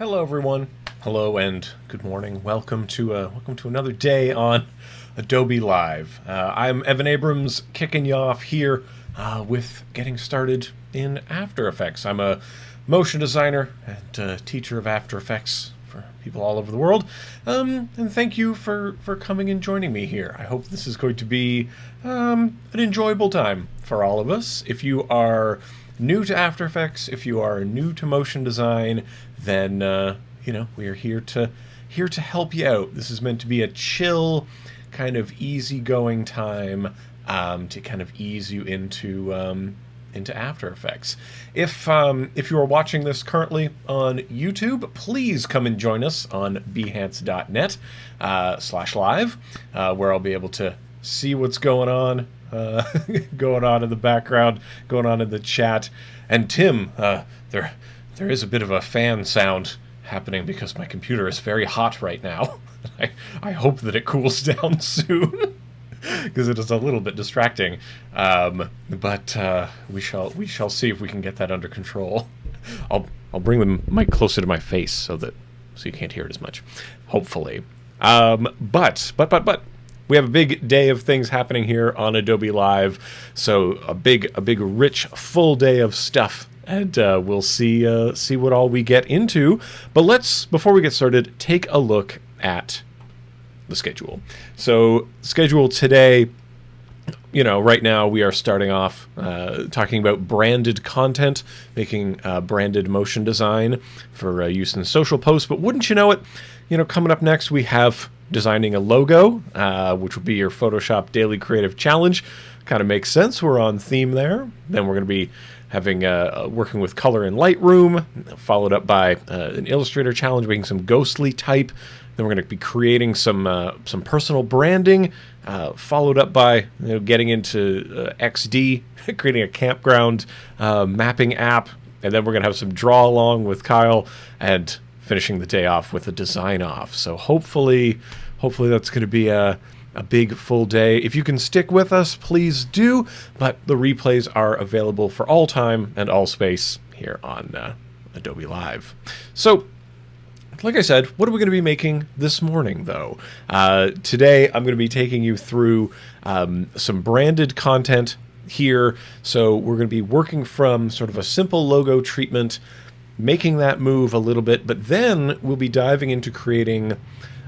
Hello, everyone. Hello and good morning. Welcome to another day on Adobe Live. I'm Evan Abrams, kicking you off here with getting started in After Effects. I'm a motion designer and teacher of After Effects for people all over the world. And thank you for coming and joining me here. I hope this is going to be an enjoyable time for all of us. If you are new to After Effects, if you are new to motion design, then we are here to help you out. This is meant to be a chill, kind of easygoing time to kind of ease you into After Effects. If you are watching this currently on YouTube, please come and join us on behance.net /live, where I'll be able to see what's going on. Going on in the background, going on in the chat. And Tim, there is a bit of a fan sound happening because my computer is very hot right now. I hope that it cools down soon because it is a little bit distracting. But we shall see if we can get that under control. I'll bring the mic closer to my face so you can't hear it as much, hopefully. But we have a big day of things happening here on Adobe Live, so a big, rich, full day of stuff, and we'll see what all we get into. But let's, before we get started, take a look at the schedule. So, schedule today. Right now we are starting off talking about branded content, making branded motion design for use in social posts. But wouldn't you know it, coming up next we have designing a logo, which will be your Photoshop Daily Creative Challenge. Kind of makes sense. We're on theme there. Then we're going to be having working with color in Lightroom, followed up by an Illustrator challenge, making some ghostly type. Then we're going to be creating some personal branding, followed up by getting into XD, creating a campground mapping app, and then we're going to have some draw along with Kyle and finishing the day off with a design off. So hopefully that's going to be a big full day. If you can stick with us, please do. But the replays are available for all time and all space here on Adobe Live. So, like I said, what are we going to be making this morning, though? Today, I'm going to be taking you through some branded content here. So we're going to be working from sort of a simple logo treatment, making that move a little bit, but then we'll be diving into creating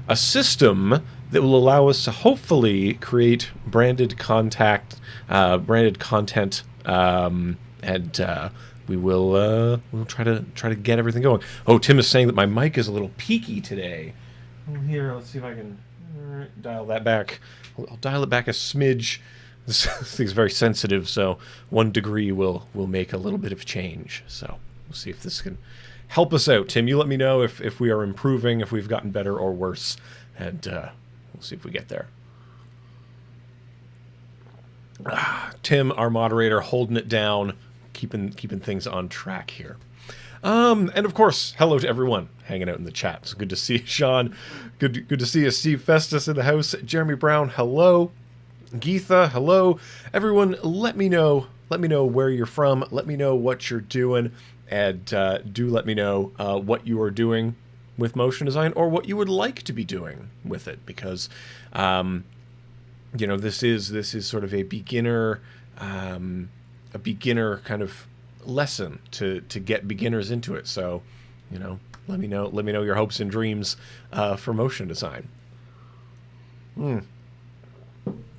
a system that will allow us to hopefully create branded content, and we'll try to get everything going. Oh, Tim is saying that my mic is a little peaky today. Here, let's see if I can dial that back. I'll dial it back a smidge. This thing's very sensitive, so 1 degree will make a little bit of change. So we'll see if this can help us out. Tim, you let me know if we are improving, if we've gotten better or worse, and we'll see if we get there. Tim, our moderator, holding it down, keeping things on track here. And of course, hello to everyone hanging out in the chat. It's good to see you, Sean. Good to see you, Steve Festus in the house. Jeremy Brown, hello. Geetha, hello. Everyone, let me know where you're from. Let me know what you're doing. And do let me know what you are doing with motion design or what you would like to be doing with it, because this is sort of a beginner kind of lesson to get beginners into it. So let me know your hopes and dreams for motion design.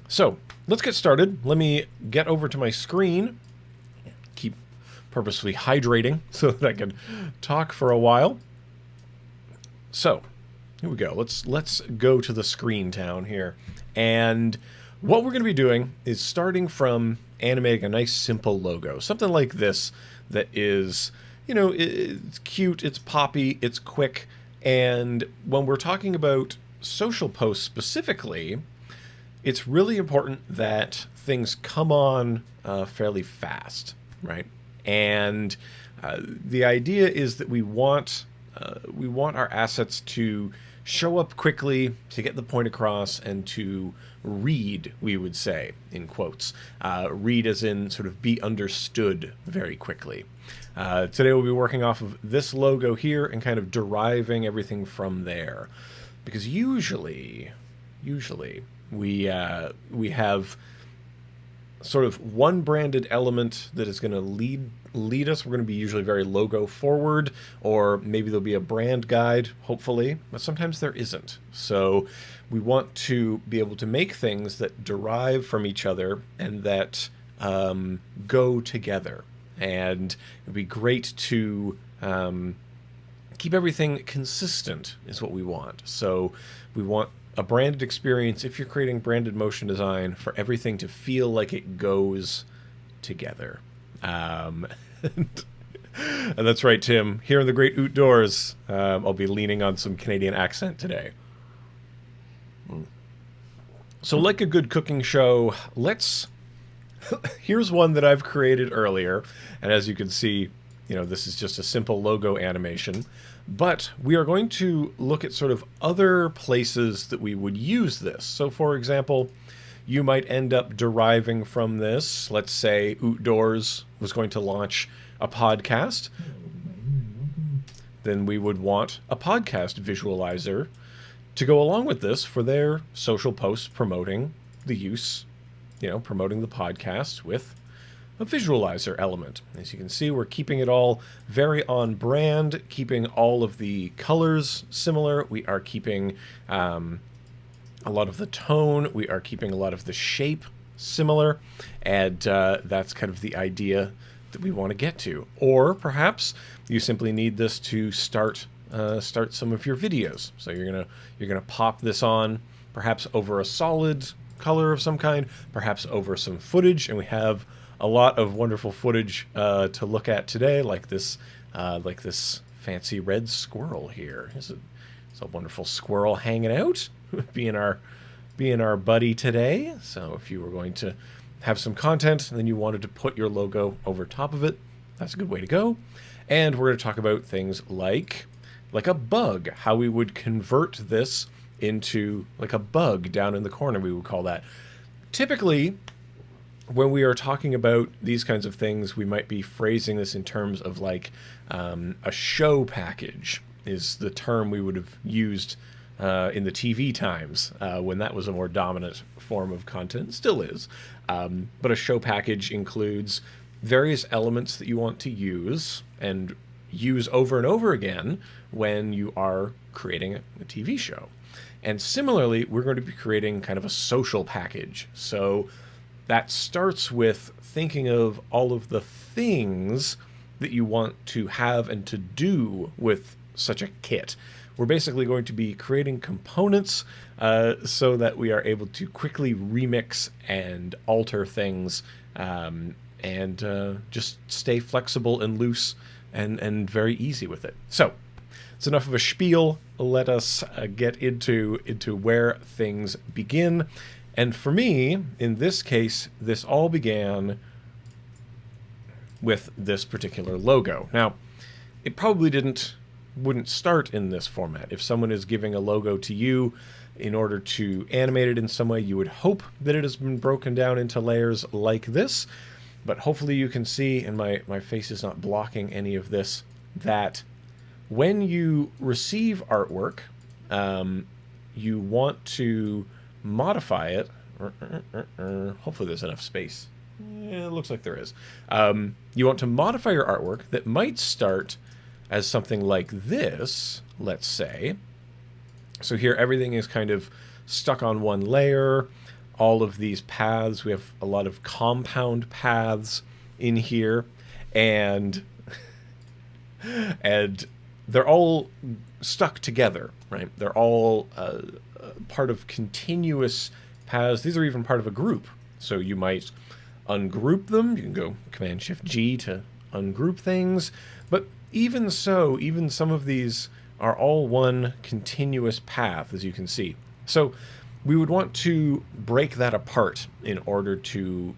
So let's get started. Let me get over to my screen. Keep purposefully hydrating so that I can talk for a while. So here we go. Let's go to the screen town here. And what we're going to be doing is starting from animating a nice simple logo. Something like this that is, it's cute, it's poppy, it's quick. And when we're talking about social posts specifically, it's really important that things come on fairly fast, right? And the idea is that we want our assets to show up quickly, to get the point across, and to read, we would say, in quotes. Read as in sort of be understood very quickly. Today we'll be working off of this logo here and kind of deriving everything from there. Because usually we have sort of one branded element that is going to lead us. We're going to be usually very logo forward, or maybe there'll be a brand guide, hopefully, but sometimes there isn't. So we want to be able to make things that derive from each other and that go together. And it'd be great to keep everything consistent is what we want. So we want a branded experience, if you're creating branded motion design, for everything to feel like it goes together. And that's right, Tim. Here in the great outdoors, I'll be leaning on some Canadian accent today. So like a good cooking show, here's one that I've created earlier. And as you can see, this is just a simple logo animation. But we are going to look at sort of other places that we would use this. So for example, you might end up deriving from this. Let's say Outdoors was going to launch a podcast. Then we would want a podcast visualizer to go along with this for their social posts promoting the use, promoting the podcast with a visualizer element. As you can see, we're keeping it all very on brand, keeping all of the colors similar. We are keeping a lot of the tone. We are keeping a lot of the shape similar. And that's kind of the idea that we want to get to. Or perhaps you simply need this to start some of your videos. So you're gonna pop this on, perhaps over a solid color of some kind, perhaps over some footage, and we have a lot of wonderful footage to look at today, like this fancy red squirrel here. It's a wonderful squirrel hanging out, being our buddy today. So if you were going to have some content and then you wanted to put your logo over top of it, that's a good way to go. And we're going to talk about things like a bug, how we would convert this into like a bug down in the corner, we would call that. Typically, when we are talking about these kinds of things, we might be phrasing this in terms of like a show package is the term we would have used in the TV times when that was a more dominant form of content. It still is. But a show package includes various elements that you want to use and use over and over again when you are creating a TV show. And similarly, we're going to be creating kind of a social package. So that starts with thinking of all of the things that you want to have and to do with such a kit. We're basically going to be creating components so that we are able to quickly remix and alter things and just stay flexible and loose and very easy with it. So it's enough of a spiel. Let us get into where things begin. And for me, in this case, this all began with this particular logo. Now, it probably wouldn't start in this format. If someone is giving a logo to you in order to animate it in some way, you would hope that it has been broken down into layers like this. But hopefully you can see, and my face is not blocking any of this, that when you receive artwork, you want to modify it. Hopefully there's enough space. It looks like there is. You want to modify your artwork that might start as something like this, let's say. So here everything is kind of stuck on one layer. All of these paths, we have a lot of compound paths in here, and they're all stuck together, right? They're all part of continuous paths. These are even part of a group. So you might ungroup them. You can go Command-Shift-G to ungroup things. But even so, even some of these are all one continuous path, as you can see. So we would want to break that apart in order to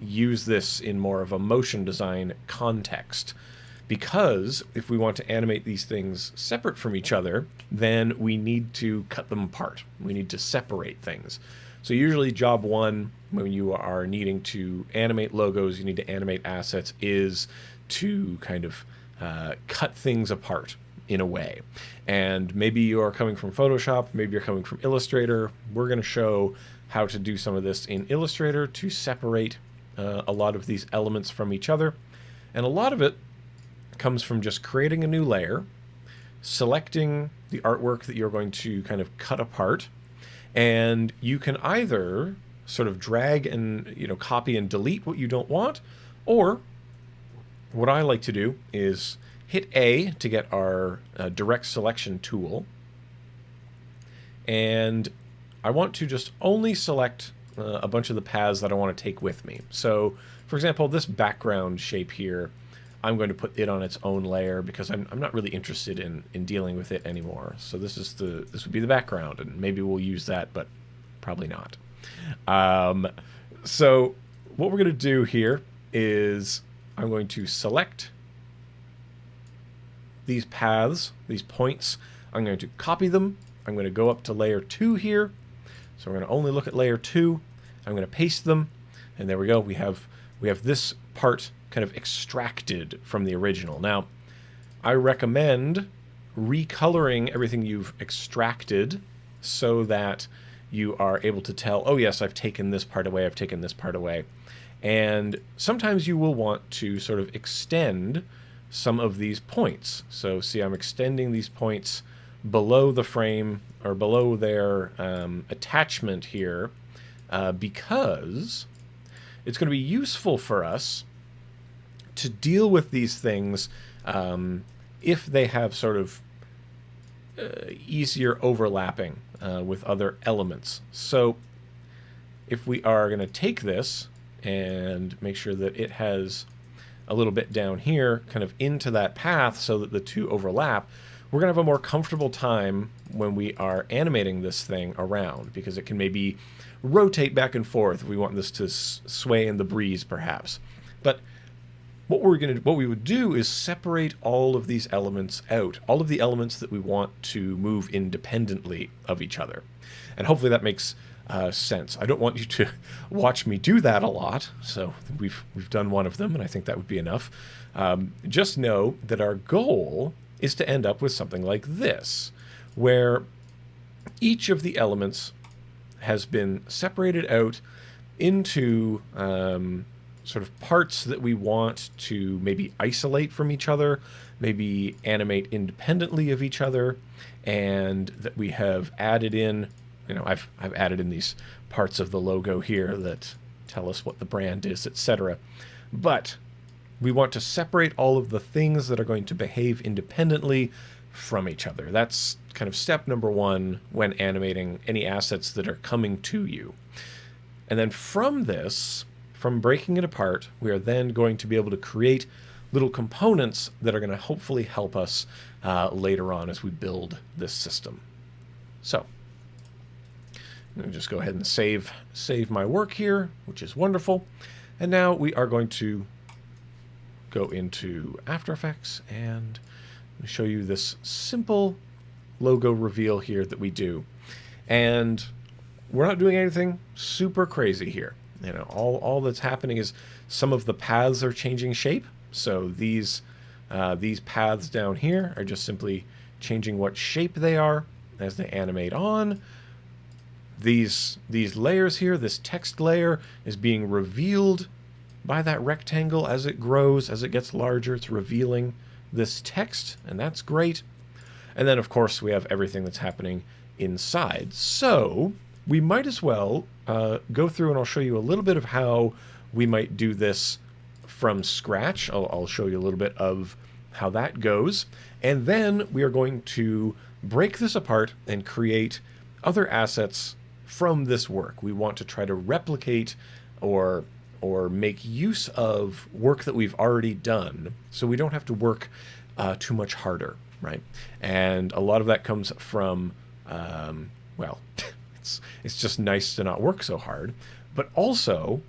use this in more of a motion design context. because if we want to animate these things separate from each other, then we need to cut them apart. We need to separate things. So usually job one, when you are needing to animate logos, you need to animate assets, is to kind of cut things apart in a way. And maybe you are coming from Photoshop, maybe you're coming from Illustrator. We're going to show how to do some of this in Illustrator to separate a lot of these elements from each other. And a lot of it comes from just creating a new layer, selecting the artwork that you're going to kind of cut apart, and you can either sort of drag and copy and delete what you don't want, or what I like to do is hit A to get our direct selection tool, and I want to just only select a bunch of the paths that I want to take with me. So, for example, this background shape here, I'm going to put it on its own layer because I'm not really interested in dealing with it anymore. So this would be the background, and maybe we'll use that, but probably not. So what we're going to do here is I'm going to select these paths, these points. I'm going to copy them. I'm going to go up to layer 2 here. So we're going to only look at layer 2. I'm going to paste them, and there we go. We have this part kind of extracted from the original. Now, I recommend recoloring everything you've extracted so that you are able to tell, oh yes, I've taken this part away, I've taken this part away. And sometimes you will want to sort of extend some of these points. So see, I'm extending these points below the frame or below their attachment here because it's going to be useful for us to deal with these things if they have sort of easier overlapping with other elements. So if we are going to take this and make sure that it has a little bit down here kind of into that path so that the two overlap, we're going to have a more comfortable time when we are animating this thing around, because it can maybe rotate back and forth if we want this to sway in the breeze perhaps. But what we would do is separate all of these elements out, all of the elements that we want to move independently of each other. And hopefully that makes sense. I don't want you to watch me do that a lot, so we've done one of them, and I think that would be enough. Just know that our goal is to end up with something like this, where each of the elements has been separated out into sort of parts that we want to maybe isolate from each other, maybe animate independently of each other, and that we have added in, I've added in these parts of the logo here that tell us what the brand is, etc. But we want to separate all of the things that are going to behave independently from each other. That's kind of step number one when animating any assets that are coming to you. And then from this, from breaking it apart, we are then going to be able to create little components that are going to hopefully help us later on as we build this system. So I'm going to just go ahead and save my work here, which is wonderful. And now we are going to go into After Effects and show you this simple logo reveal here that we do. And we're not doing anything super crazy here. All that's happening is some of the paths are changing shape. So these paths down here are just simply changing what shape they are as they animate on. These layers here, this text layer is being revealed by that rectangle as it grows, as it gets larger. It's revealing this text, and that's great. And then, of course, we have everything that's happening inside. So we might as well go through, and I'll show you a little bit of how we might do this from scratch. I'll show you a little bit of how that goes. And then we are going to break this apart and create other assets from this work. We want to try to replicate or make use of work that we've already done, so we don't have to work too much harder, right? And a lot of that comes from, well, it's just nice to not work so hard, but also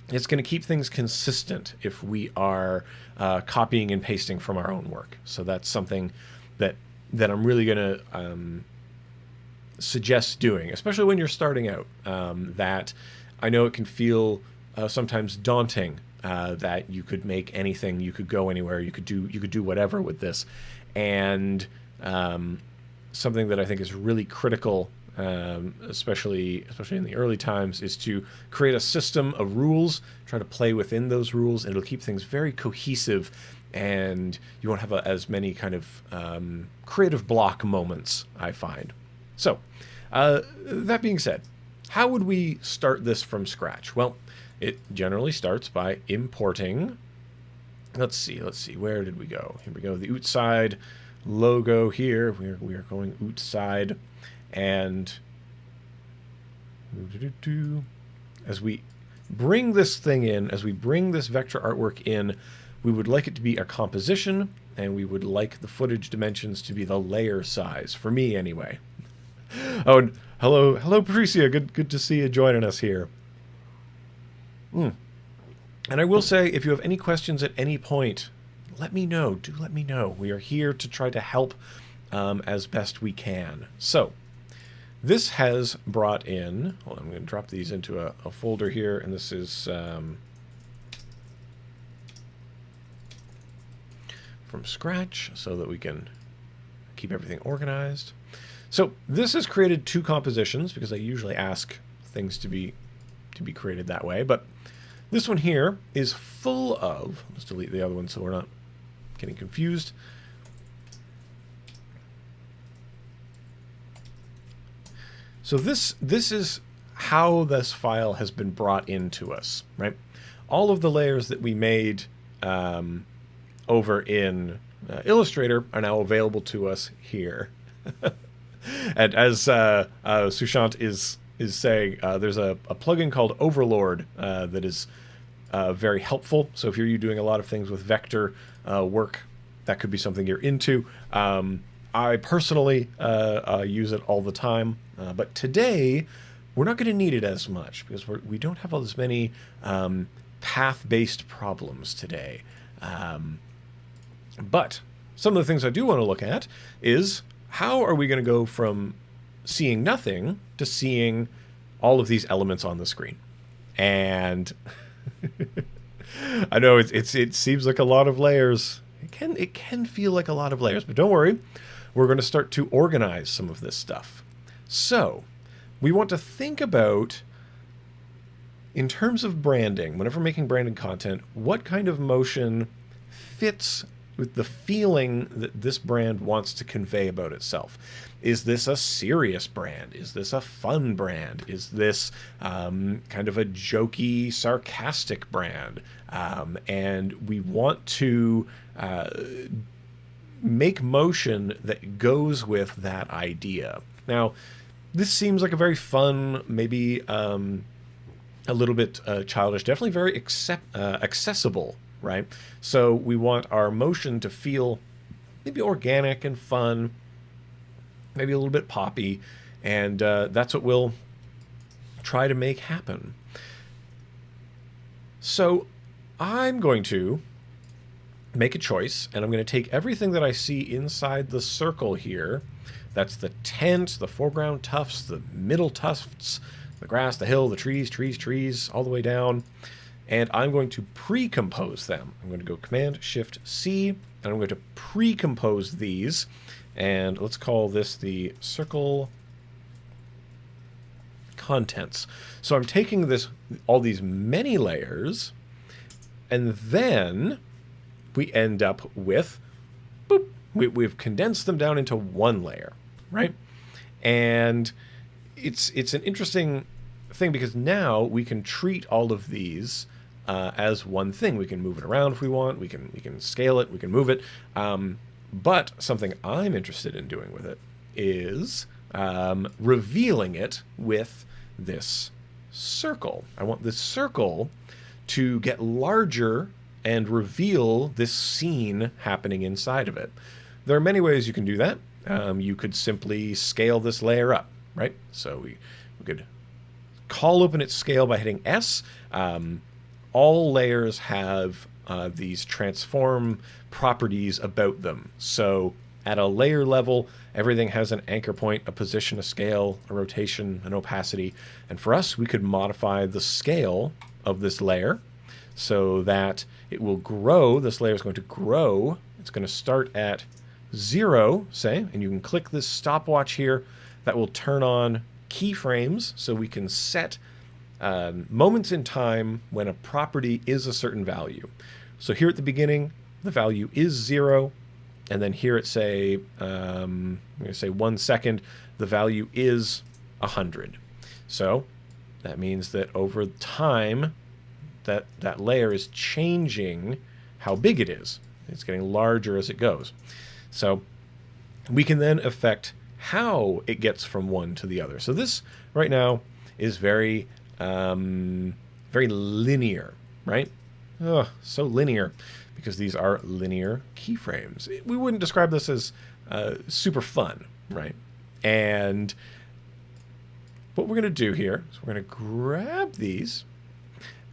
it's going to keep things consistent if we are copying and pasting from our own work. So that's something that I'm really going to suggest doing, especially when you're starting out. That I know it can feel sometimes daunting that you could make anything, you could go anywhere, you could do whatever with this, and something that I think is really critical, especially in the early times, is to create a system of rules, try to play within those rules, and it'll keep things very cohesive, and you won't have as many kind of creative block moments, I find. So, that being said, how would we start this from scratch? Well, it generally starts by importing. Let's see, where did we go? Here we go, the outside logo here. We are going outside, and as we bring this thing in, as we bring this vector artwork in, we would like it to be a composition, and we would like the footage dimensions to be the layer size, for me anyway. Oh, and hello Patricia, good to see you joining us here. And I will say, if you have any questions at any point, let me know. Do let me know. We are here to try to help as best we can. So, this has brought in, well, I'm going to drop these into a folder here, and this is from scratch so that we can keep everything organized. So this has created two compositions because I usually ask things to be created that way, but this one here is full of, let's delete the other one so we're not getting confused. So this is how this file has been brought into us, right? All of the layers that we made over in Illustrator are now available to us here. And as Sushant is saying, there's a plugin called Overlord that is very helpful. So if you're doing a lot of things with vector work, that could be something you're into. I personally use it all the time, but today we're not going to need it as much because we don't have as many path-based problems today. But some of the things I do want to look at is how are we going to go from seeing nothing to seeing all of these elements on the screen? And I know it seems like a lot of layers. It can feel like a lot of layers, but don't worry. We're going to start to organize some of this stuff. So we want to think about, in terms of branding, whenever making branded content, what kind of motion fits with the feeling that this brand wants to convey about itself. Is this a serious brand? Is this a fun brand? Is this kind of a jokey, sarcastic brand? And we want to make motion that goes with that idea. Now, this seems like a very fun, maybe a little bit childish, definitely very accessible, right? So we want our motion to feel maybe organic and fun, maybe a little bit poppy, and that's what we'll try to make happen. So I'm going to make a choice, and I'm going to take everything that I see inside the circle here. That's the tent, the foreground tufts, the middle tufts, the grass, the hill, the trees, all the way down. And I'm going to pre-compose them. I'm going to go Command-Shift-C, and I'm going to pre-compose these. And let's call this the circle contents. So I'm taking all these many layers, and then we end up with, boop, we've condensed them down into one layer, right? And it's an interesting thing because now we can treat all of these as one thing. We can move it around if we want. We can scale it. We can move it. But something I'm interested in doing with it is revealing it with this circle. I want this circle to get larger and reveal this scene happening inside of it. There are many ways you can do that. You could simply scale this layer up, right? So we could call open its scale by hitting S. all layers have these transform properties about them. So at a layer level, everything has an anchor point, a position, a scale, a rotation, an opacity. And for us, we could modify the scale of this layer so that it will grow. This layer is going to grow. It's going to start at 0, say, and you can click this stopwatch here. That will turn on keyframes, so we can set moments in time when a property is a certain value. So here at the beginning, the value is 0, and then here at say, I'm going to say 1 second, the value is 100. So that means that over time, that layer is changing how big it is. It's getting larger as it goes. So we can then affect how it gets from one to the other. So this right now is very linear, right? Oh, so linear, because these are linear keyframes. We wouldn't describe this as super fun, right? And what we're going to do here is we're going to grab these,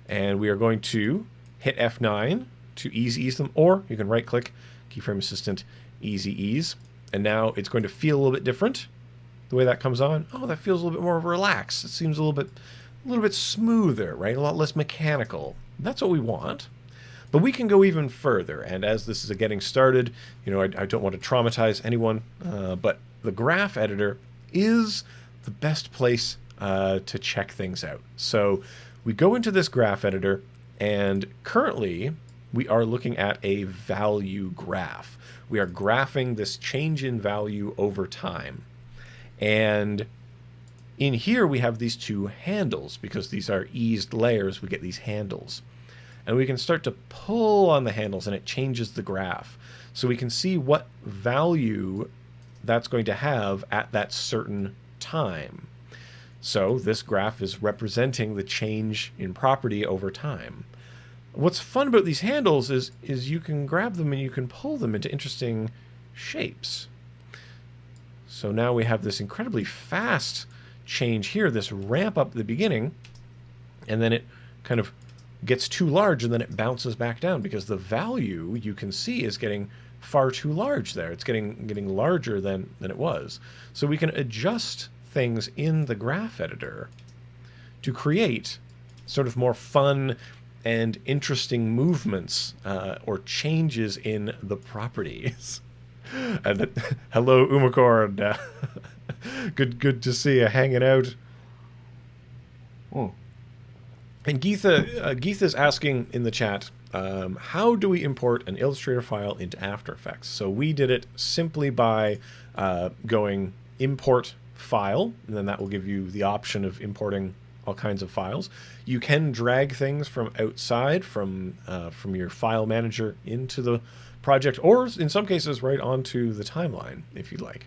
and we are going to hit F9 to ease them, or you can right-click Keyframe Assistant, Easy Ease, and now it's going to feel a little bit different the way that comes on. Oh, that feels a little bit more relaxed. It seems a little bit smoother, right? A lot less mechanical. That's what we want. But we can go even further, and as this is a getting started, you know, I don't want to traumatize anyone, but the graph editor is the best place to check things out. So we go into this graph editor, and currently we are looking at a value graph. We are graphing this change in value over time. And in here we have these two handles, because these are eased layers, we get these handles. And we can start to pull on the handles and it changes the graph. So we can see what value that's going to have at that certain time. So this graph is representing the change in property over time. What's fun about these handles is you can grab them and you can pull them into interesting shapes. So now we have this incredibly fast change here, this ramp up at the beginning, and then it kind of gets too large and then it bounces back down because the value you can see is getting far too large there. It's getting larger than it was. So we can adjust things in the graph editor to create sort of more fun and interesting movements or changes in the properties. And hello, Umacord. Good to see you hanging out. Oh. And Geetha's asking in the chat, how do we import an Illustrator file into After Effects? So we did it simply by going import file, and then that will give you the option of importing all kinds of files. You can drag things from outside, from your file manager into the project, or in some cases right onto the timeline if you'd like.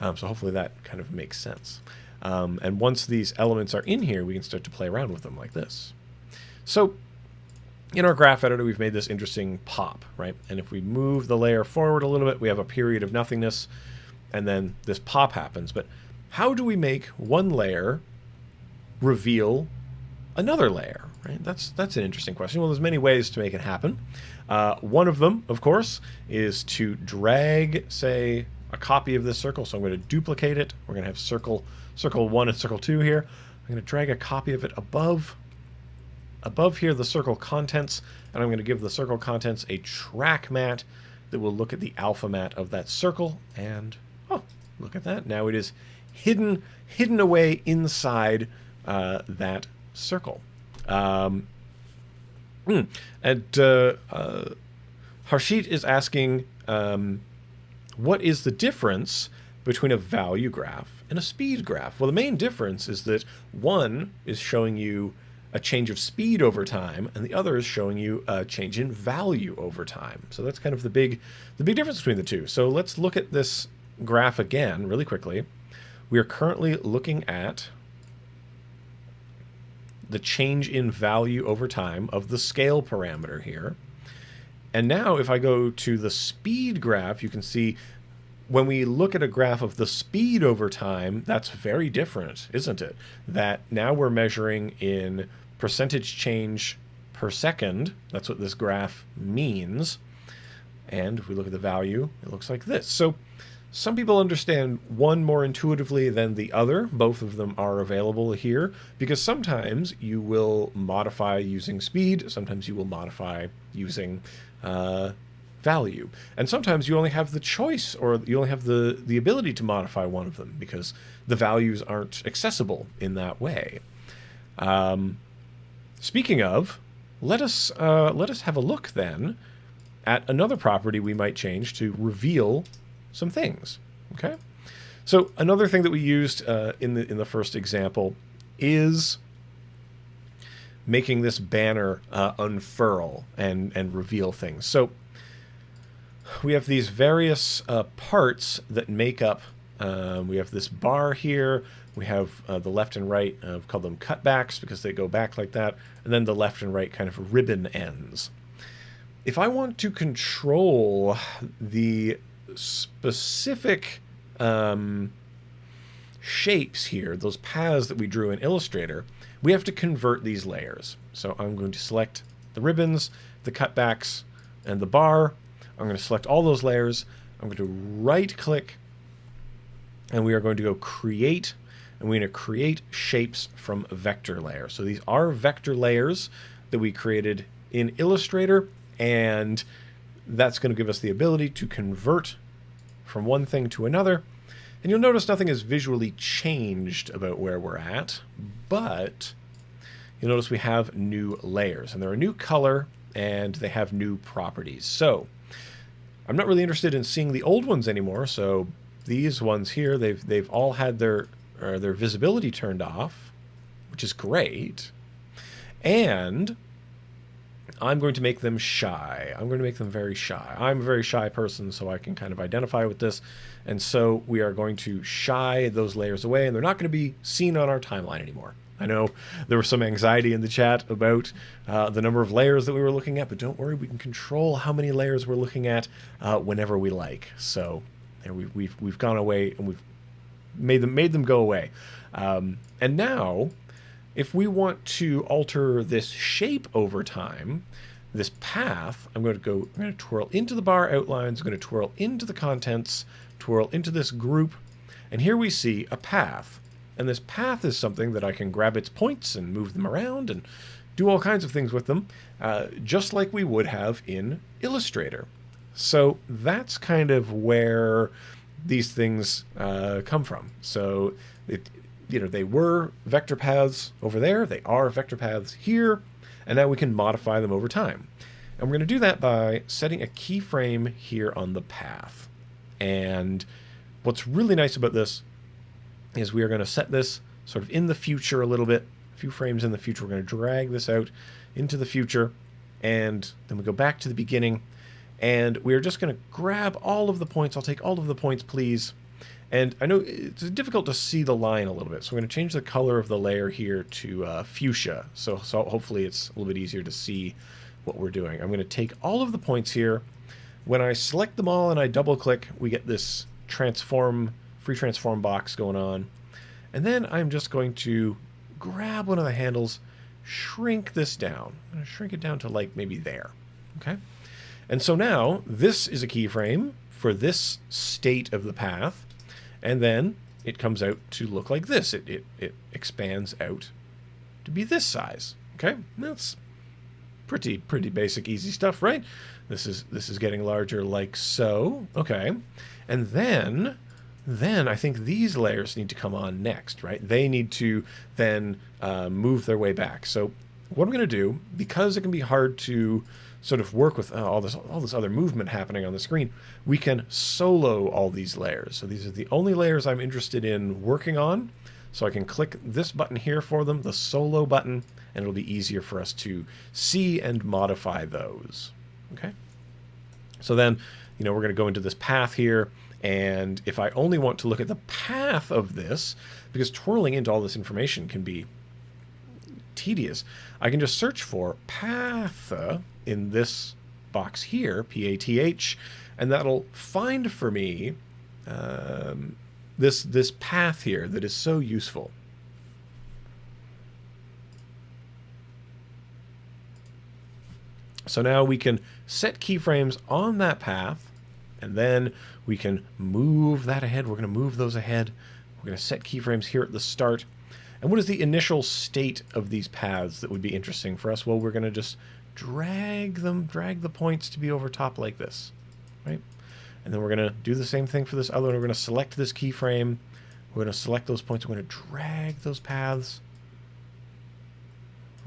So hopefully that kind of makes sense. And once these elements are in here, we can start to play around with them like this. So in our graph editor, we've made this interesting pop, right? And if we move the layer forward a little bit, we have a period of nothingness, and then this pop happens. But how do we make one layer reveal another layer, right? That's an interesting question. Well, there's many ways to make it happen. One of them, of course, is to drag, say, a copy of this circle. So I'm going to duplicate it. We're going to have circle 1 and circle 2 here. I'm going to drag a copy of it above here, the circle contents, and I'm going to give the circle contents a track matte that will look at the alpha matte of that circle. And oh, look at that! Now it is hidden away inside that circle. And Harshit is asking, what is the difference between a value graph and a speed graph? Well, the main difference is that one is showing you a change of speed over time, and the other is showing you a change in value over time. So that's kind of the big difference between the two. So let's look at this graph again really quickly. We are currently looking at the change in value over time of the scale parameter here. And now if I go to the speed graph, you can see when we look at a graph of the speed over time, that's very different, isn't it? That now we're measuring in percentage change per second. That's what this graph means. And if we look at the value, it looks like this. So some people understand one more intuitively than the other. Both of them are available here because sometimes you will modify using speed, sometimes you will modify using value. And sometimes you only have the choice, or you only have the ability to modify one of them because the values aren't accessible in that way. Speaking of, let us have a look then at another property we might change to reveal some things. Okay, so another thing that we used in the first example is making this banner unfurl and reveal things. So we have these various parts that make up. We have this bar here. We have the left and right. I've called them cutbacks because they go back like that, and then the left and right kind of ribbon ends. If I want to control the specific shapes here, those paths that we drew in Illustrator, we have to convert these layers. So I'm going to select the ribbons, the cutbacks, and the bar. I'm going to select all those layers. I'm going to right-click, and we are going to go Create, and we're going to create shapes from vector layer. So these are vector layers that we created in Illustrator, and that's going to give us the ability to convert from one thing to another. And you'll notice nothing is visually changed about where we're at, but you'll notice we have new layers, and they're a new color, and they have new properties. So I'm not really interested in seeing the old ones anymore, so these ones here, they've all had their visibility turned off, which is great. And I'm going to make them shy. I'm going to make them very shy. I'm a very shy person, so I can kind of identify with this. And so we are going to shy those layers away, and they're not going to be seen on our timeline anymore. I know there was some anxiety in the chat about the number of layers that we were looking at, but don't worry, we can control how many layers we're looking at whenever we like. So there we've gone away, and we've made them go away. And now, if we want to alter this shape over time, this path, I'm going to twirl into the bar outlines, I'm going to twirl into the contents, twirl into this group, and here we see a path. And this path is something that I can grab its points and move them around and do all kinds of things with them, just like we would have in Illustrator. So that's kind of where these things come from. So they were vector paths over there, they are vector paths here, and now we can modify them over time. And we're going to do that by setting a keyframe here on the path. And what's really nice about this is we are going to set this sort of in the future a little bit, a few frames in the future. We're going to drag this out into the future, and then we go back to the beginning, and we're just going to grab all of the points. I'll take all of the points, please. And I know it's difficult to see the line a little bit, so we're going to change the color of the layer here to fuchsia, so hopefully it's a little bit easier to see what we're doing. I'm going to take all of the points here. When I select them all and I double-click, we get this free transform box going on. And then I'm just going to grab one of the handles, shrink this down. I'm going to shrink it down to like maybe there. Okay? And so now this is a keyframe for this state of the path. And then it comes out to look like this. It expands out to be this size. Okay? That's pretty basic, easy stuff, right? This is getting larger like so. Okay. And then I think these layers need to come on next, right? They need to then move their way back. So what I'm going to do, because it can be hard to sort of work with all this other movement happening on the screen, we can solo all these layers. So these are the only layers I'm interested in working on. So I can click this button here for them, the solo button, and it'll be easier for us to see and modify those. Okay? So then, we're going to go into this path here. And if I only want to look at the path of this, because twirling into all this information can be tedious, I can just search for path in this box here, P-A-T-H, and that'll find for me this path here that is so useful. So now we can set keyframes on that path, and then we can move that ahead. We're going to move those ahead. We're going to set keyframes here at the start. And what is the initial state of these paths that would be interesting for us? Well, we're going to just drag the points to be over top like this, right? And then we're going to do the same thing for this other one. We're going to select this keyframe. We're going to select those points. We're going to drag those paths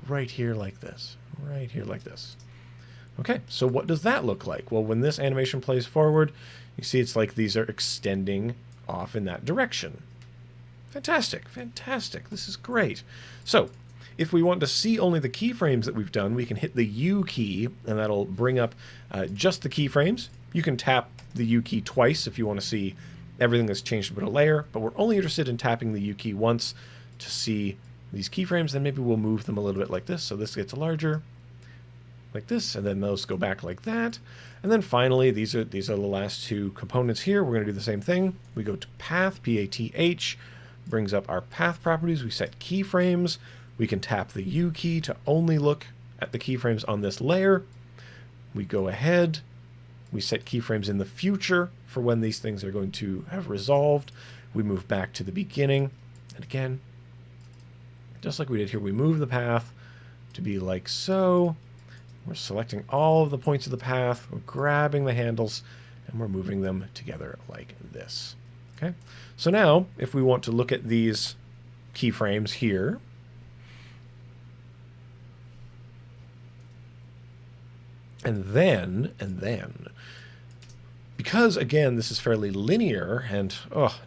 right here like this, right here like this. Okay, so what does that look like? Well, when this animation plays forward, you see it's like these are extending off in that direction. Fantastic, fantastic. This is great. So if we want to see only the keyframes that we've done, we can hit the U key, and that'll bring up just the keyframes. You can tap the U key twice if you want to see everything that's changed about a layer, but we're only interested in tapping the U key once to see these keyframes. Then maybe we'll move them a little bit like this, so this gets larger, like this, and then those go back like that. And then finally, these are the last two components here. We're going to do the same thing. We go to path, P-A-T-H, brings up our path properties. We set keyframes. We can tap the U key to only look at the keyframes on this layer. We go ahead. We set keyframes in the future for when these things are going to have resolved. We move back to the beginning. And again, just like we did here, we move the path to be like so. We're selecting all of the points of the path, we're grabbing the handles, and we're moving them together like this. Okay. So now, if we want to look at these keyframes here, and then, because again, this is fairly linear and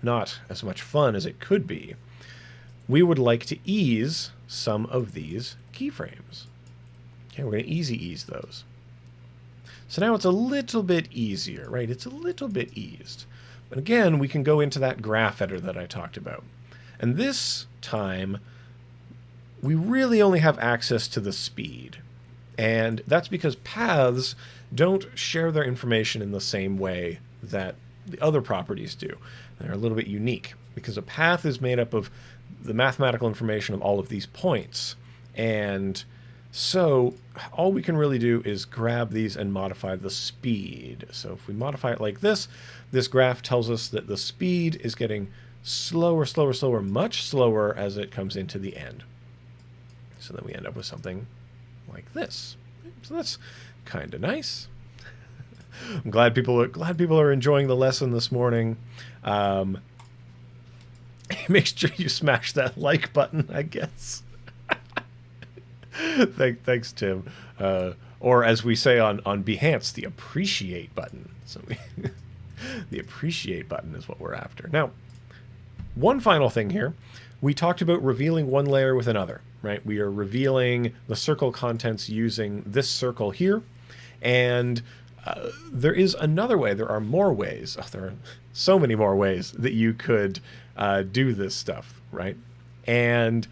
not as much fun as it could be, we would like to ease some of these keyframes. Okay, we're going to easy ease those. So now it's a little bit easier, right? It's a little bit eased. But again, we can go into that graph editor that I talked about. And this time, we really only have access to the speed. And that's because paths don't share their information in the same way that the other properties do. They're a little bit unique because a path is made up of the mathematical information of all of these points. And so all we can really do is grab these and modify the speed. So if we modify it like this, this graph tells us that the speed is getting slower, slower, slower, much slower as it comes into the end. So then we end up with something like this. So that's kind of nice. I'm glad people are enjoying the lesson this morning. Make sure you smash that like button, I guess. Thanks, Tim. Or as we say on Behance, the appreciate button. So the appreciate button is what we're after. Now, one final thing here. We talked about revealing one layer with another, right? We are revealing the circle contents using this circle here. And there is another way. There are more ways. Oh, there are so many more ways that you could do this stuff, right? And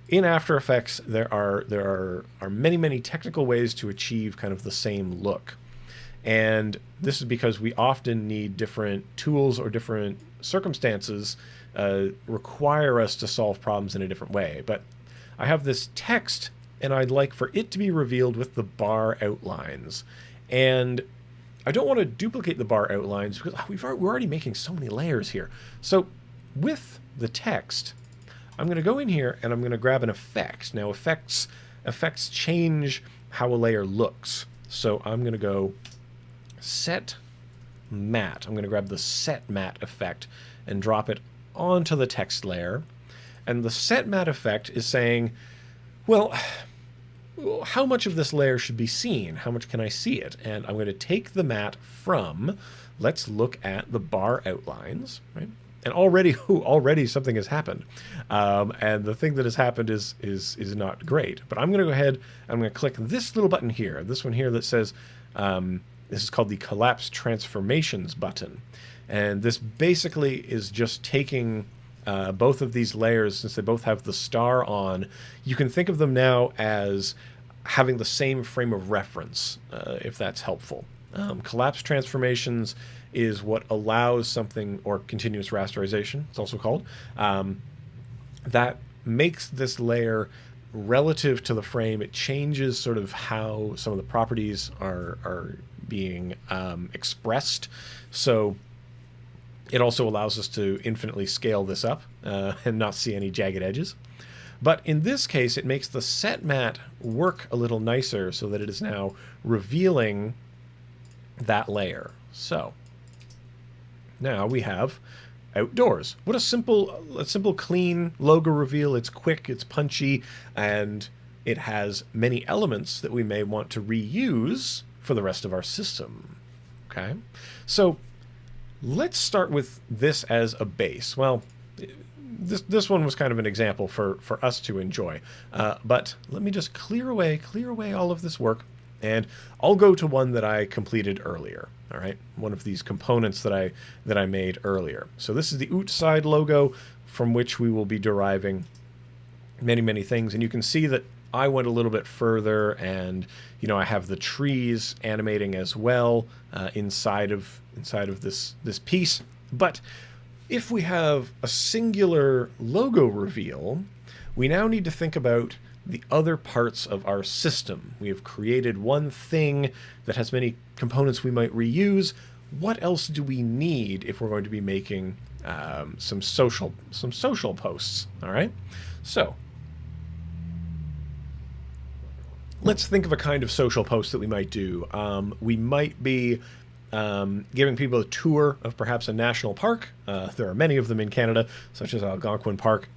in After Effects, there are many technical ways to achieve kind of the same look. And this is because we often need different tools or different circumstances require us to solve problems in a different way. But I have this text, and I'd like for it to be revealed with the bar outlines. And I don't want to duplicate the bar outlines because we're already making so many layers here. So with the text, I'm going to go in here and I'm going to grab an effect. Now effects change how a layer looks. So I'm going to go set matte. I'm going to grab the set matte effect and drop it onto the text layer. And the set matte effect is saying, well, how much of this layer should be seen? How much can I see it? And I'm going to take the matte from, let's look at the bar outlines, right? And already something has happened. And the thing that has happened is not great. But I'm going to go ahead, I'm going to click this little button here, this one here that says, this is called the Collapse Transformations button. And this basically is just taking both of these layers, since they both have the star on, you can think of them now as having the same frame of reference, if that's helpful. Collapse transformations is what allows something, or continuous rasterization, it's also called, that makes this layer relative to the frame, it changes sort of how some of the properties are being expressed. So it also allows us to infinitely scale this up and not see any jagged edges. But in this case, it makes the set mat work a little nicer so that it is now revealing that layer. So now we have outdoors. What a simple clean logo reveal. It's quick, it's punchy, and it has many elements that we may want to reuse for the rest of our system. Okay, so let's start with this as a base. Well, this one was kind of an example for us to enjoy, but let me just clear away all of this work, and I'll go to one that I completed earlier. All right, one of these components that I made earlier. So this is the outside logo from which we will be deriving many things, and you can see that I went a little bit further, and I have the trees animating as well inside of this piece. But if we have a singular logo reveal, we now need to think about the other parts of our system. We have created one thing that has many components we might reuse. What else do we need if we're going to be making some social posts? All right, so let's think of a kind of social post that we might do. We might be giving people a tour of perhaps a national park. There are many of them in Canada, such as Algonquin Park,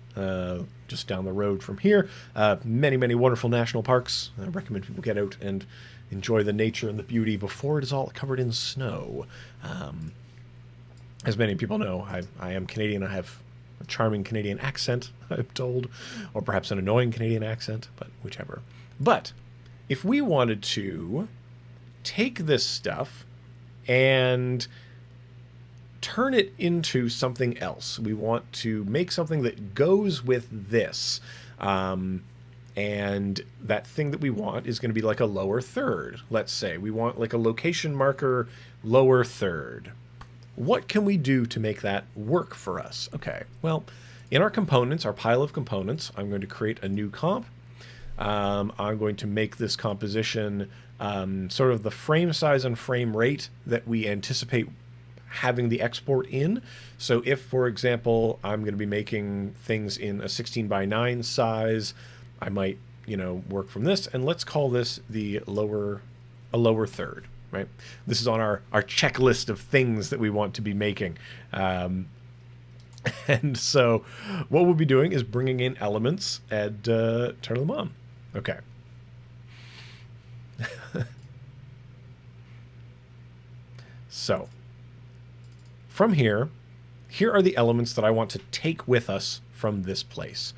just down the road from here. Many wonderful national parks. I recommend people get out and enjoy the nature and the beauty before it is all covered in snow. As many people know, I am Canadian. I have a charming Canadian accent, I'm told, or perhaps an annoying Canadian accent, but whichever. But if we wanted to take this stuff and turn it into something else, we want to make something that goes with this, and that thing that we want is going to be like a lower third. Let's say we want like a location marker lower third. What can we do to make that work for us? Okay, well, in our components, our pile of components, I'm going to create a new comp. I'm going to make this composition sort of the frame size and frame rate that we anticipate having the export in. So if, for example, I'm going to be making things in a 16:9 size, I might, work from this, and let's call this a lower third, right? This is on our checklist of things that we want to be making. And so what we'll be doing is bringing in elements and turning them on. Okay. So from here are the elements that I want to take with us from this place.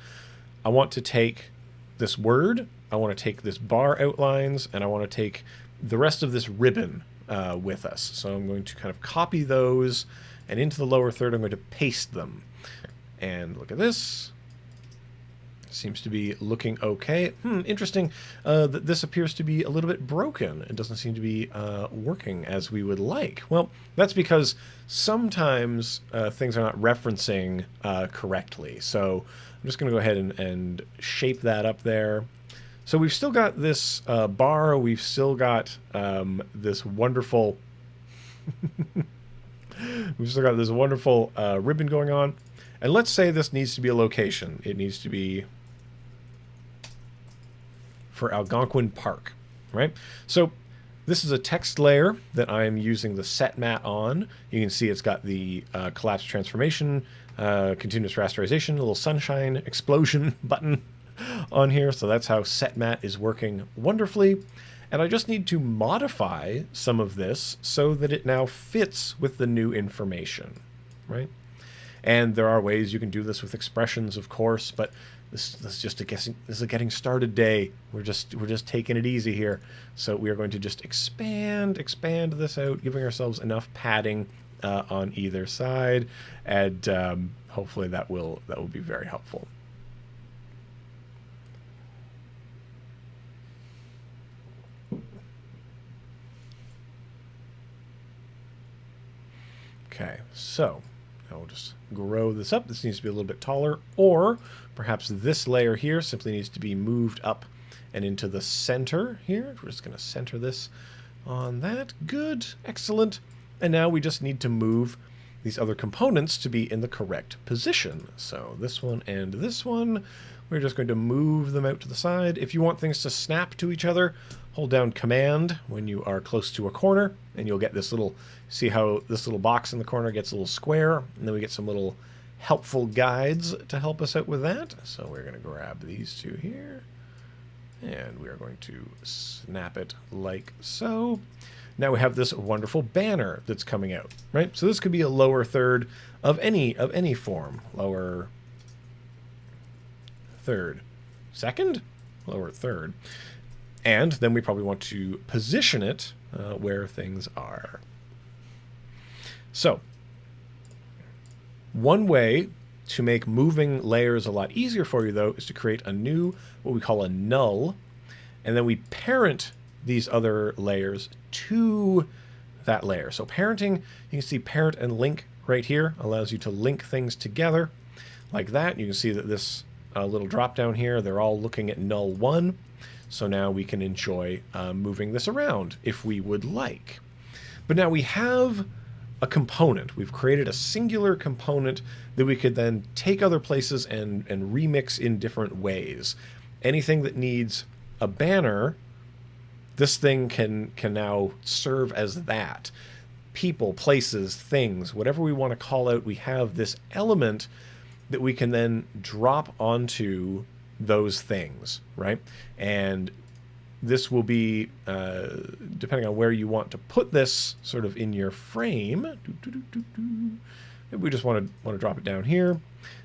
I want to take this word, I want to take this bar outlines, and I want to take the rest of this ribbon with us. So I'm going to kind of copy those, and into the lower third I'm going to paste them. And look at this. Seems to be looking okay. Interesting that this appears to be a little bit broken. It doesn't seem to be working as we would like. Well, that's because sometimes things are not referencing correctly. So I'm just going to go ahead and shape that up there. So we've still got this bar. We've still got this wonderful ribbon going on. And let's say this needs to be a location. It needs to be for Algonquin Park, right? So this is a text layer that I'm using the set mat on. You can see it's got the collapse transformation, continuous rasterization, a little sunshine explosion button on here. So that's how set mat is working wonderfully. And I just need to modify some of this so that it now fits with the new information, right? And there are ways you can do this with expressions, of course, but this is just this is a getting started day. We're just taking it easy here. So we are going to just expand this out, giving ourselves enough padding on either side, and hopefully that will be very helpful. Okay, so I'll just grow this up. This needs to be a little bit taller, or perhaps this layer here simply needs to be moved up and into the center here. We're just going to center this on that. Good. Excellent. And now we just need to move these other components to be in the correct position. So this one and this one, we're just going to move them out to the side. If you want things to snap to each other, hold down Command when you are close to a corner, and you'll get this little, see how this little box in the corner gets a little square, and then we get some little helpful guides to help us out with that. So we're going to grab these two here, and we are going to snap it like so. Now we have this wonderful banner that's coming out, right? So this could be a lower third of any form. Lower third. Second? Lower third. And then we probably want to position it where things are. So one way to make moving layers a lot easier for you, though, is to create a new, what we call a null, and then we parent these other layers to that layer. So parenting, you can see parent and link right here, allows you to link things together like that. You can see that this little drop down here, they're all looking at null 1. So now we can enjoy moving this around if we would like. But now we have a component. We've created a singular component that we could then take other places and remix in different ways. Anything that needs a banner, this thing can now serve as that. People, places, things, whatever we want to call out, we have this element that we can then drop onto those things, right? And this will be, depending on where you want to put this sort of in your frame, maybe we just want to drop it down here.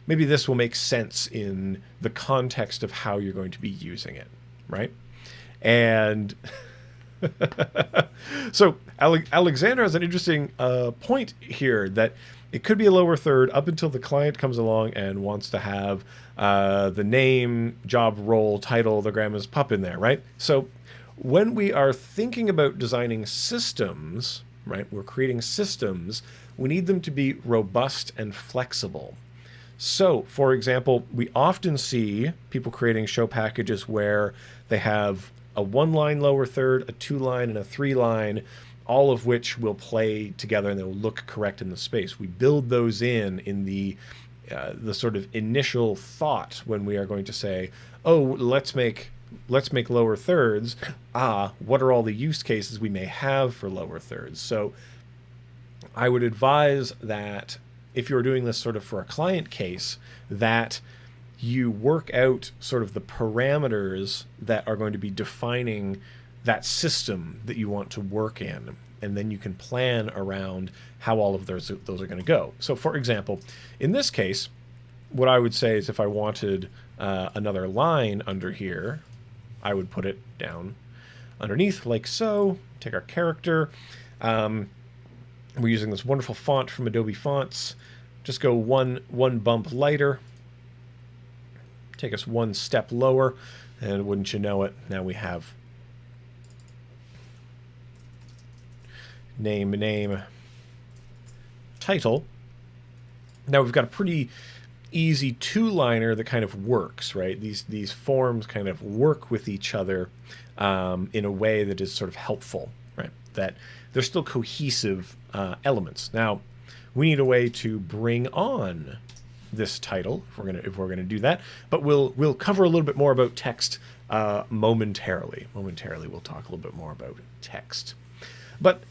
Maybe this will make sense in the context of how you're going to be using it, right? And so Alexander has an interesting point here that it could be a lower third up until the client comes along and wants to have the name, job, role, title, the grandma's pup in there, right? So when we are thinking about designing systems, right, we're creating systems, we need them to be robust and flexible. So, for example, we often see people creating show packages where they have a 1-line lower third, a 2-line, and a 3-line, all of which will play together and they'll look correct in the space. We build those in the sort of initial thought when we are going to say, oh, let's make lower thirds. What are all the use cases we may have for lower thirds? So I would advise that if you're doing this sort of for a client case, that you work out sort of the parameters that are going to be defining that system that you want to work in, and then you can plan around how all of those are going to go. So for example, in this case, what I would say is if I wanted another line under here, I would put it down underneath like so. Take our character. We're using this wonderful font from Adobe Fonts. Just go one bump lighter. Take us one step lower, and wouldn't you know it, now we have name, title. Now we've got a pretty easy 2-liner that kind of works, right? These forms kind of work with each other in a way that is sort of helpful, right? That they're still cohesive elements. Now we need a way to bring on this title if we're gonna do that, but we'll cover a little bit more about text momentarily. We'll talk a little bit more about text. But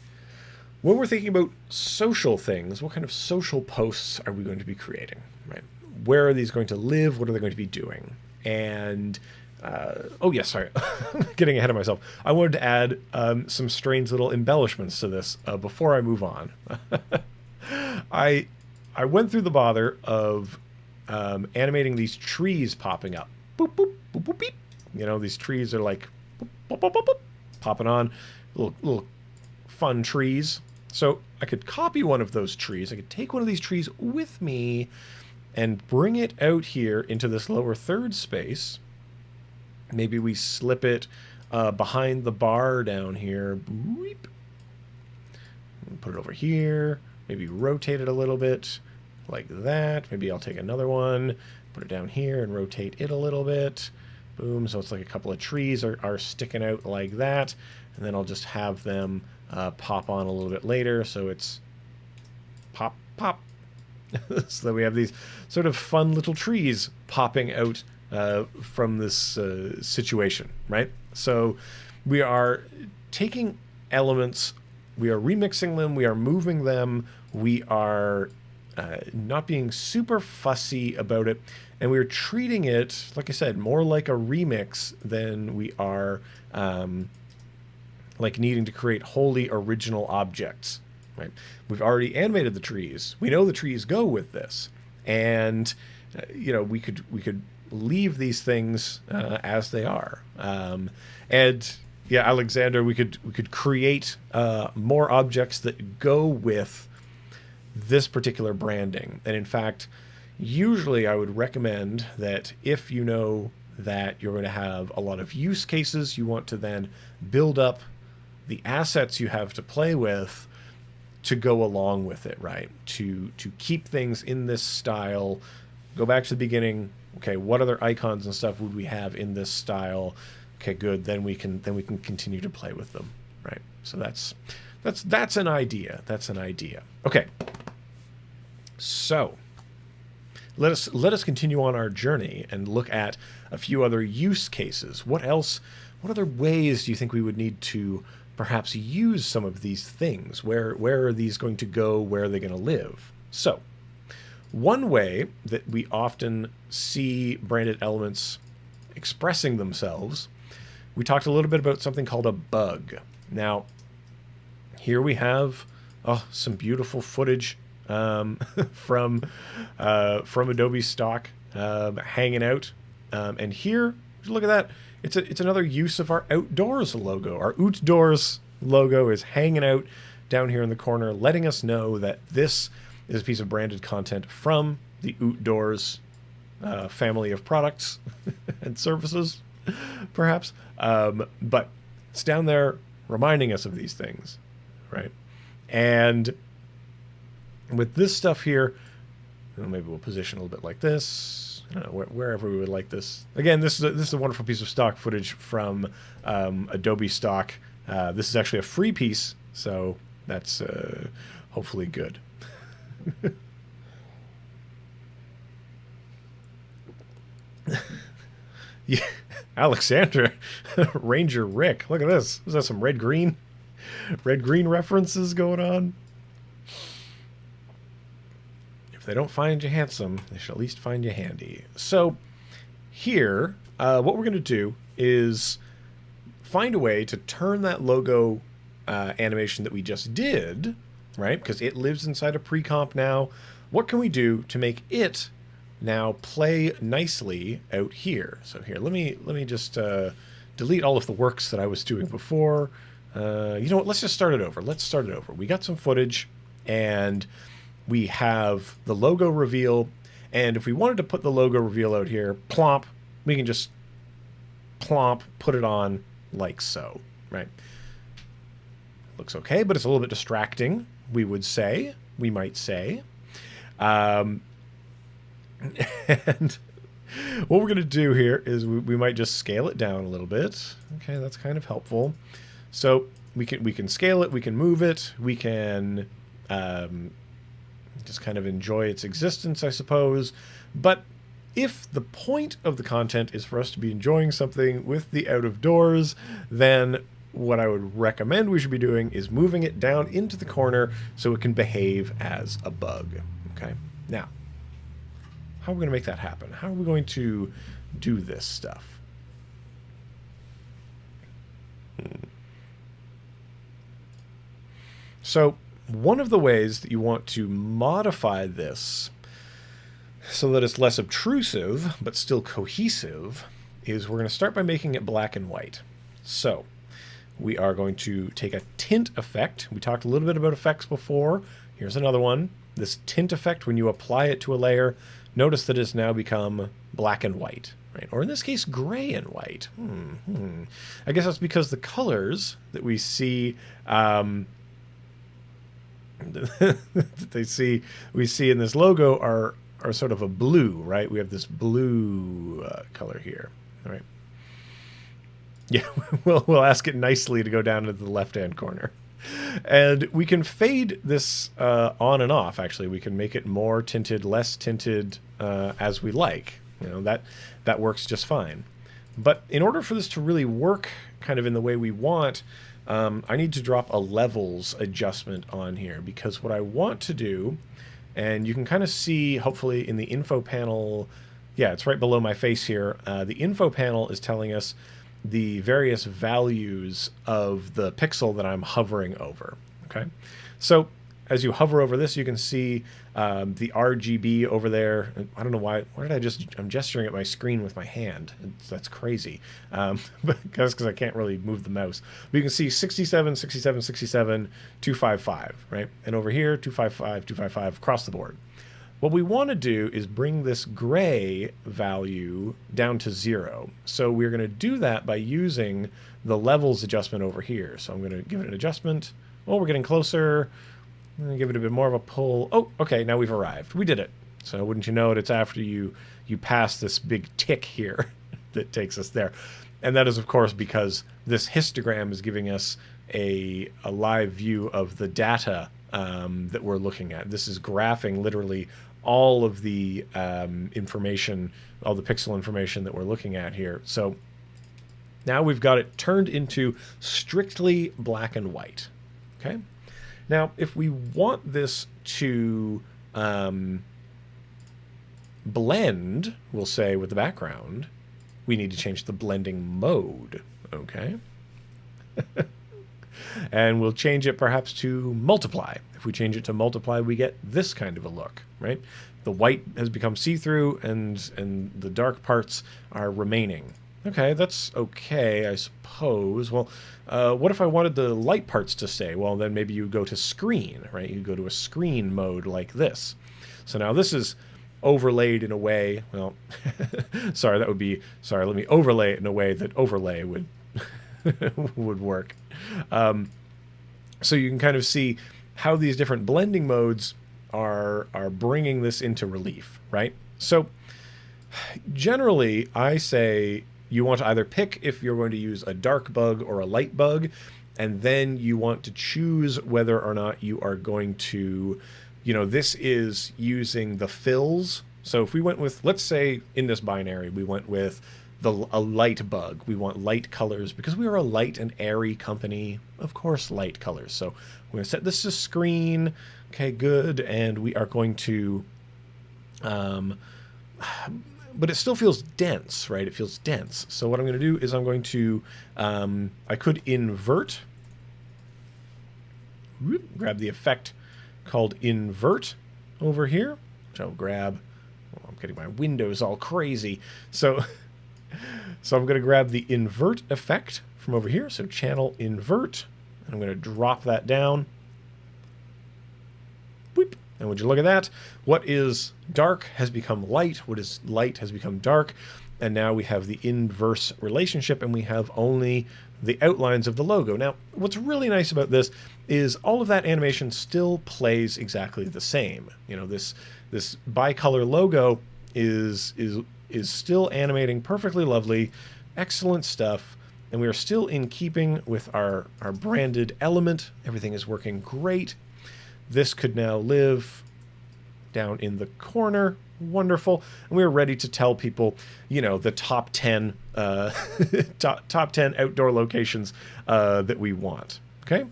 when we're thinking about social things, what kind of social posts are we going to be creating, right? Where are these going to live? What are they going to be doing? And oh yes, sorry, getting ahead of myself. I wanted to add some strange little embellishments to this before I move on. I went through the bother of animating these trees popping up. Boop, boop, boop, boop, beep. You know, these trees are like boop, boop, boop, boop, boop, popping on, little fun trees. So I could copy one of those trees. I could take one of these trees with me and bring it out here into this lower third space. Maybe we slip it behind the bar down here. Boop. Put it over here. Maybe rotate it a little bit. like that. Maybe I'll take another one, put it down here and rotate it a little bit. Boom, so it's like a couple of trees are sticking out like that. And then I'll just have them pop on a little bit later, so it's pop, pop. So that we have these sort of fun little trees popping out from this situation, right? So we are taking elements, we are remixing them, we are moving them, we are not being super fussy about it, and we're treating it, like I said, more like a remix than we are like needing to create wholly original objects. Right? We've already animated the trees. We know the trees go with this, and you know, we could leave these things as they are. And yeah, Alexander, we could create more objects that go with this particular branding. And in fact, usually I would recommend that if you know that you're going to have a lot of use cases, you want to then build up the assets you have to play with to go along with it, right? To keep things in this style. Go back to the beginning. Okay, what other icons and stuff would we have in this style? Okay, good. Then we can continue to play with them, right? So that's an idea. That's an idea. Okay. So let us continue on our journey and look at a few other use cases. What else? What other ways do you think we would need to perhaps use some of these things? Where are these going to go? Where are they going to live? So one way that we often see branded elements expressing themselves, we talked a little bit about something called a bug. Now, here we have some beautiful footage from Adobe stock hanging out. And here, look at that. It's another use of our outdoors logo. Our outdoors logo is hanging out down here in the corner, letting us know that this is a piece of branded content from the outdoors family of products and services, perhaps. But it's down there reminding us of these things, right? And with this stuff here, maybe we'll position a little bit like this. I don't know, wherever we would like this. Again, this is a wonderful piece of stock footage from Adobe stock. This is actually a free piece, so that's hopefully good. Yeah, Alexander, Ranger Rick. Look at this. Is that some red green references going on? If they don't find you handsome, they should at least find you handy. So here, what we're going to do is find a way to turn that logo animation that we just did, right? Because it lives inside a pre-comp now. What can we do to make it now play nicely out here? So here, let me just delete all of the works that I was doing before. You know what? Let's just start it over. Let's start it over. We got some footage, and we have the logo reveal. And if we wanted to put the logo reveal out here, plomp, we can just plomp, put it on like so, right? Looks okay, but it's a little bit distracting, we might say. And what we're going to do here is we might just scale it down a little bit. Okay, that's kind of helpful. So we can scale it, we can move it, we can just kind of enjoy its existence, I suppose. But if the point of the content is for us to be enjoying something with the out of doors, then what I would recommend we should be doing is moving it down into the corner so it can behave as a bug. Okay, now, how are we going to make that happen? How are we going to do this stuff? So one of the ways that you want to modify this so that it's less obtrusive but still cohesive is we're going to start by making it black and white. So we are going to take a tint effect. We talked a little bit about effects before. Here's another one. This tint effect, when you apply it to a layer, notice that it's now become black and white, right? Or in this case, gray and white. I guess that's because the colors that we see that we see in this logo are sort of a blue, right? We have this blue color here, all right? Yeah, we'll ask it nicely to go down to the left-hand corner. And we can fade this on and off, actually. We can make it more tinted, less tinted as we like. You know, that works just fine. But in order for this to really work kind of in the way we want, I need to drop a levels adjustment on here, because what I want to do, and you can kind of see, hopefully, in the info panel, yeah, it's right below my face here. The info panel is telling us the various values of the pixel that I'm hovering over. Okay, so as you hover over this, you can see the RGB over there. I don't know why did I'm gesturing at my screen with my hand. That's crazy, because I can't really move the mouse. But you can see 67, 67, 67, 255, right? And over here, 255, 255 across the board. What we want to do is bring this gray value down to 0. So we're going to do that by using the levels adjustment over here. So I'm going to give it an adjustment. Oh, we're getting closer. I'm going to give it a bit more of a pull. Oh, okay, now we've arrived. We did it. So wouldn't you know it, it's after you pass this big tick here that takes us there. And that is, of course, because this histogram is giving us a live view of the data that we're looking at. This is graphing literally all of the information, all the pixel information that we're looking at here. So now we've got it turned into strictly black and white. Okay. Now, if we want this to blend, we'll say, with the background, we need to change the blending mode. Okay. And we'll change it perhaps to multiply. If we change it to multiply, we get this kind of a look, right? The white has become see-through, and the dark parts are remaining. Okay, that's okay, I suppose. Well, what if I wanted the light parts to stay? Well, then maybe you go to screen, right? You go to a screen mode like this. So now this is overlaid in a way, well, sorry, let me overlay it in a way that overlay would would work. So you can kind of see how these different blending modes are bringing this into relief, right? So generally, I say you want to either pick if you're going to use a dark bug or a light bug, and then you want to choose whether or not you are going to, you know, this is using the fills. So if we went with, let's say in this binary, we went with a light bug. We want light colors because we are a light and airy company. Of course, light colors. So we're going to set this to screen. Okay, good. And we are going to, but it still feels dense, right? It feels dense. So what I'm going to do is I'm going to, I could invert, grab the effect called invert over here, which I'll grab. Oh, I'm getting my windows all crazy. So I'm going to grab the invert effect from over here. So channel invert. And I'm going to drop that down. Whoop. And would you look at that? What is dark has become light. What is light has become dark. And now we have the inverse relationship, and we have only the outlines of the logo. Now, what's really nice about this is all of that animation still plays exactly the same. You know, this bicolor logo is still animating perfectly lovely, excellent stuff, and we are still in keeping with our branded element. Everything is working great. This could now live down in the corner. Wonderful. And we're ready to tell people, you know, the top 10 top 10 outdoor locations that we want. Okay?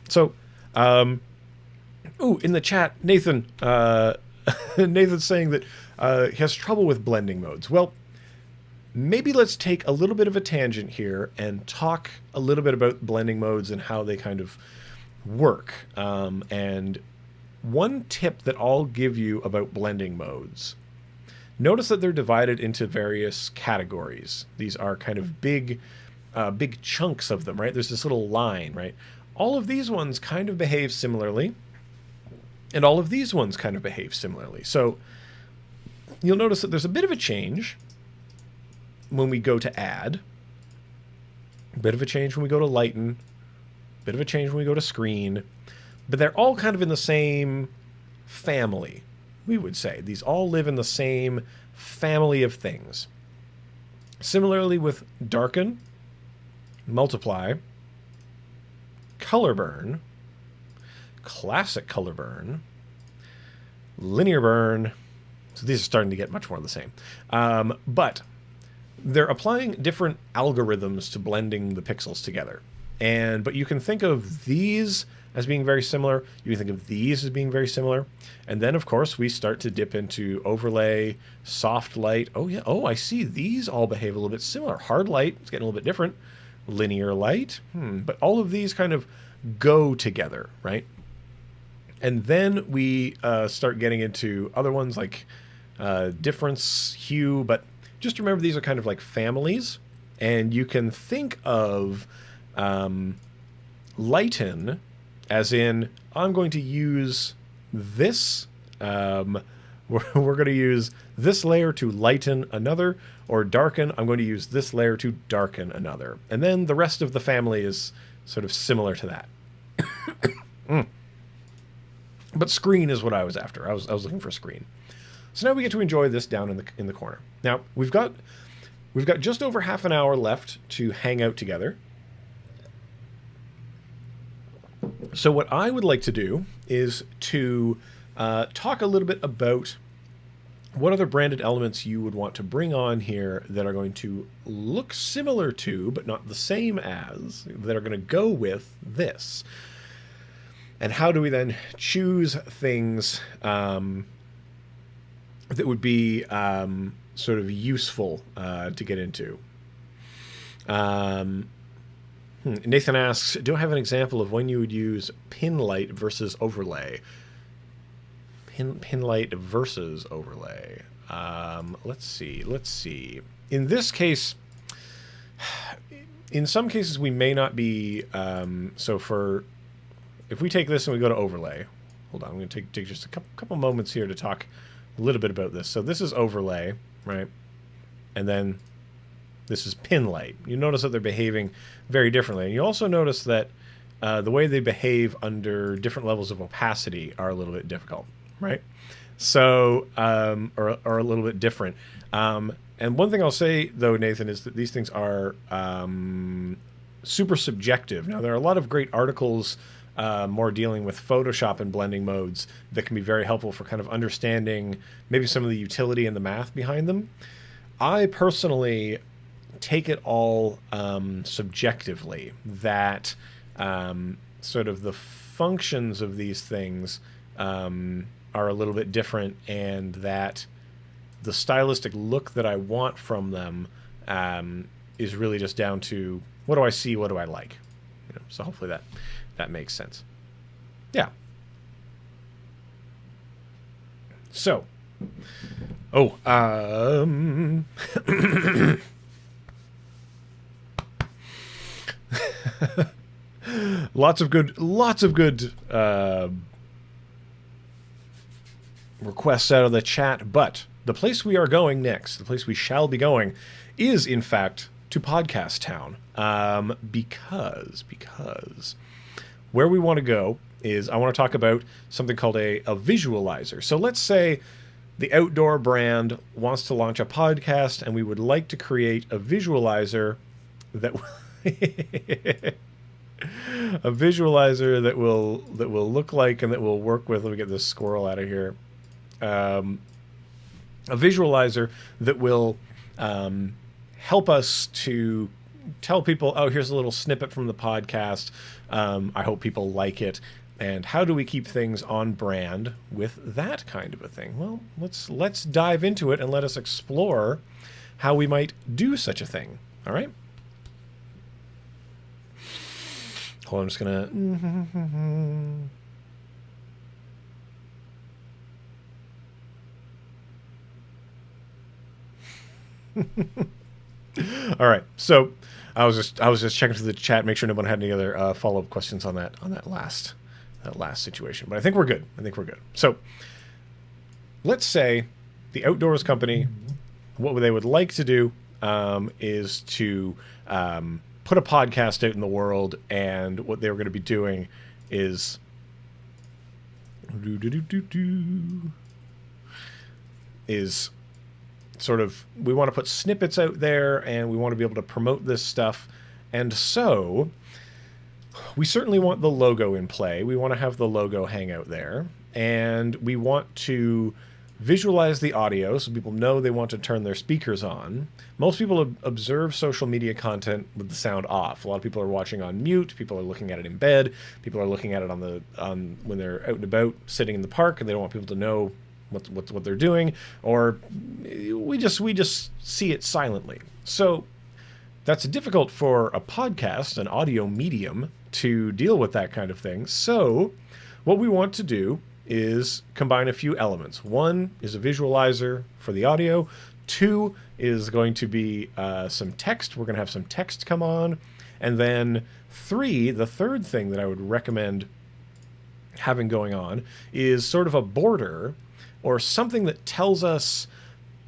So, in the chat, Nathan Nathan's saying that he has trouble with blending modes. Well, maybe let's take a little bit of a tangent here and talk a little bit about blending modes and how they kind of work. And one tip that I'll give you about blending modes, notice that they're divided into various categories. These are kind of big chunks of them, right? There's this little line, right? All of these ones kind of behave similarly, and all of these ones kind of behave similarly. So you'll notice that there's a bit of a change when we go to add, a bit of a change when we go to lighten, a bit of a change when we go to screen, but they're all kind of in the same family, we would say. These all live in the same family of things. Similarly with darken, multiply, color burn, classic color burn, linear burn. So these are starting to get much more the same. But they're applying different algorithms to blending the pixels together. But you can think of these as being very similar. You can think of these as being very similar. And then, of course, we start to dip into overlay, soft light. Oh, yeah. Oh, I see. These all behave a little bit similar. Hard light, it's getting a little bit different. Linear light. But all of these kind of go together, right? And then we start getting into other ones like difference, hue. But just remember, these are kind of like families. And you can think of lighten as in, I'm going to use this. We're going to use this layer to lighten another, or darken. I'm going to use this layer to darken another. And then the rest of the family is sort of similar to that. But screen is what I was after. I was looking for screen. So now we get to enjoy this down in the corner. Now we've got just over half an hour left to hang out together. So what I would like to do is to talk a little bit about what other branded elements you would want to bring on here that are going to look similar to, but not the same as, that are going to go with this. And how do we then choose things that would be sort of useful to get into? Nathan asks, do I have an example of when you would use pin light versus overlay? Pin light versus overlay. Let's see. In this case, in some cases we may not be, if we take this and we go to overlay, hold on, I'm going to take just a couple moments here to talk a little bit about this. So this is overlay, right? And then this is pin light. You notice that they're behaving very differently. And you also notice that the way they behave under different levels of opacity are a little bit difficult, right? So, or a little bit different. And one thing I'll say, though, Nathan, is that these things are super subjective. Now, there are a lot of great articles more dealing with Photoshop and blending modes that can be very helpful for kind of understanding maybe some of the utility and the math behind them. I personally take it all subjectively, that sort of the functions of these things are a little bit different, and that the stylistic look that I want from them is really just down to what do I see, what do I like. So hopefully that makes sense. Yeah. So, lots of good requests out of the chat, but the place we are going next, the place we shall be going, is in fact to Podcast Town, because where we want to go is I want to talk about something called a visualizer. So let's say the outdoor brand wants to launch a podcast, and we would like to create a visualizer that a visualizer that will look like and that will work with. Let me get this squirrel out of here. A visualizer that will help us to tell people, oh, here's a little snippet from the podcast. I hope people like it. And how do we keep things on brand with that kind of a thing? Well, let's dive into it and let us explore how we might do such a thing. All right? Hold on, I'm just gonna... All right, so I was just checking through the chat, make sure no one had any other follow-up questions on that last situation. But I think we're good. So let's say the outdoors company, what they would like to do is to put a podcast out in the world, and what they were going to be doing is is sort of, we want to put snippets out there and we want to be able to promote this stuff. And so we certainly want the logo in play. We want to have the logo hang out there. And we want to visualize the audio so people know they want to turn their speakers on. Most people observe social media content with the sound off. A lot of people are watching on mute. People are looking at it in bed. People are looking at it on when they're out and about, sitting in the park, and they don't want people to know what they're doing. Or we just see it silently. So that's difficult for a podcast, an audio medium, to deal with that kind of thing. So what we want to do is combine a few elements. One is a visualizer for the audio. Two is going to be some text. We're going to have some text come on. And then three, the third thing that I would recommend having going on is sort of a border or something that tells us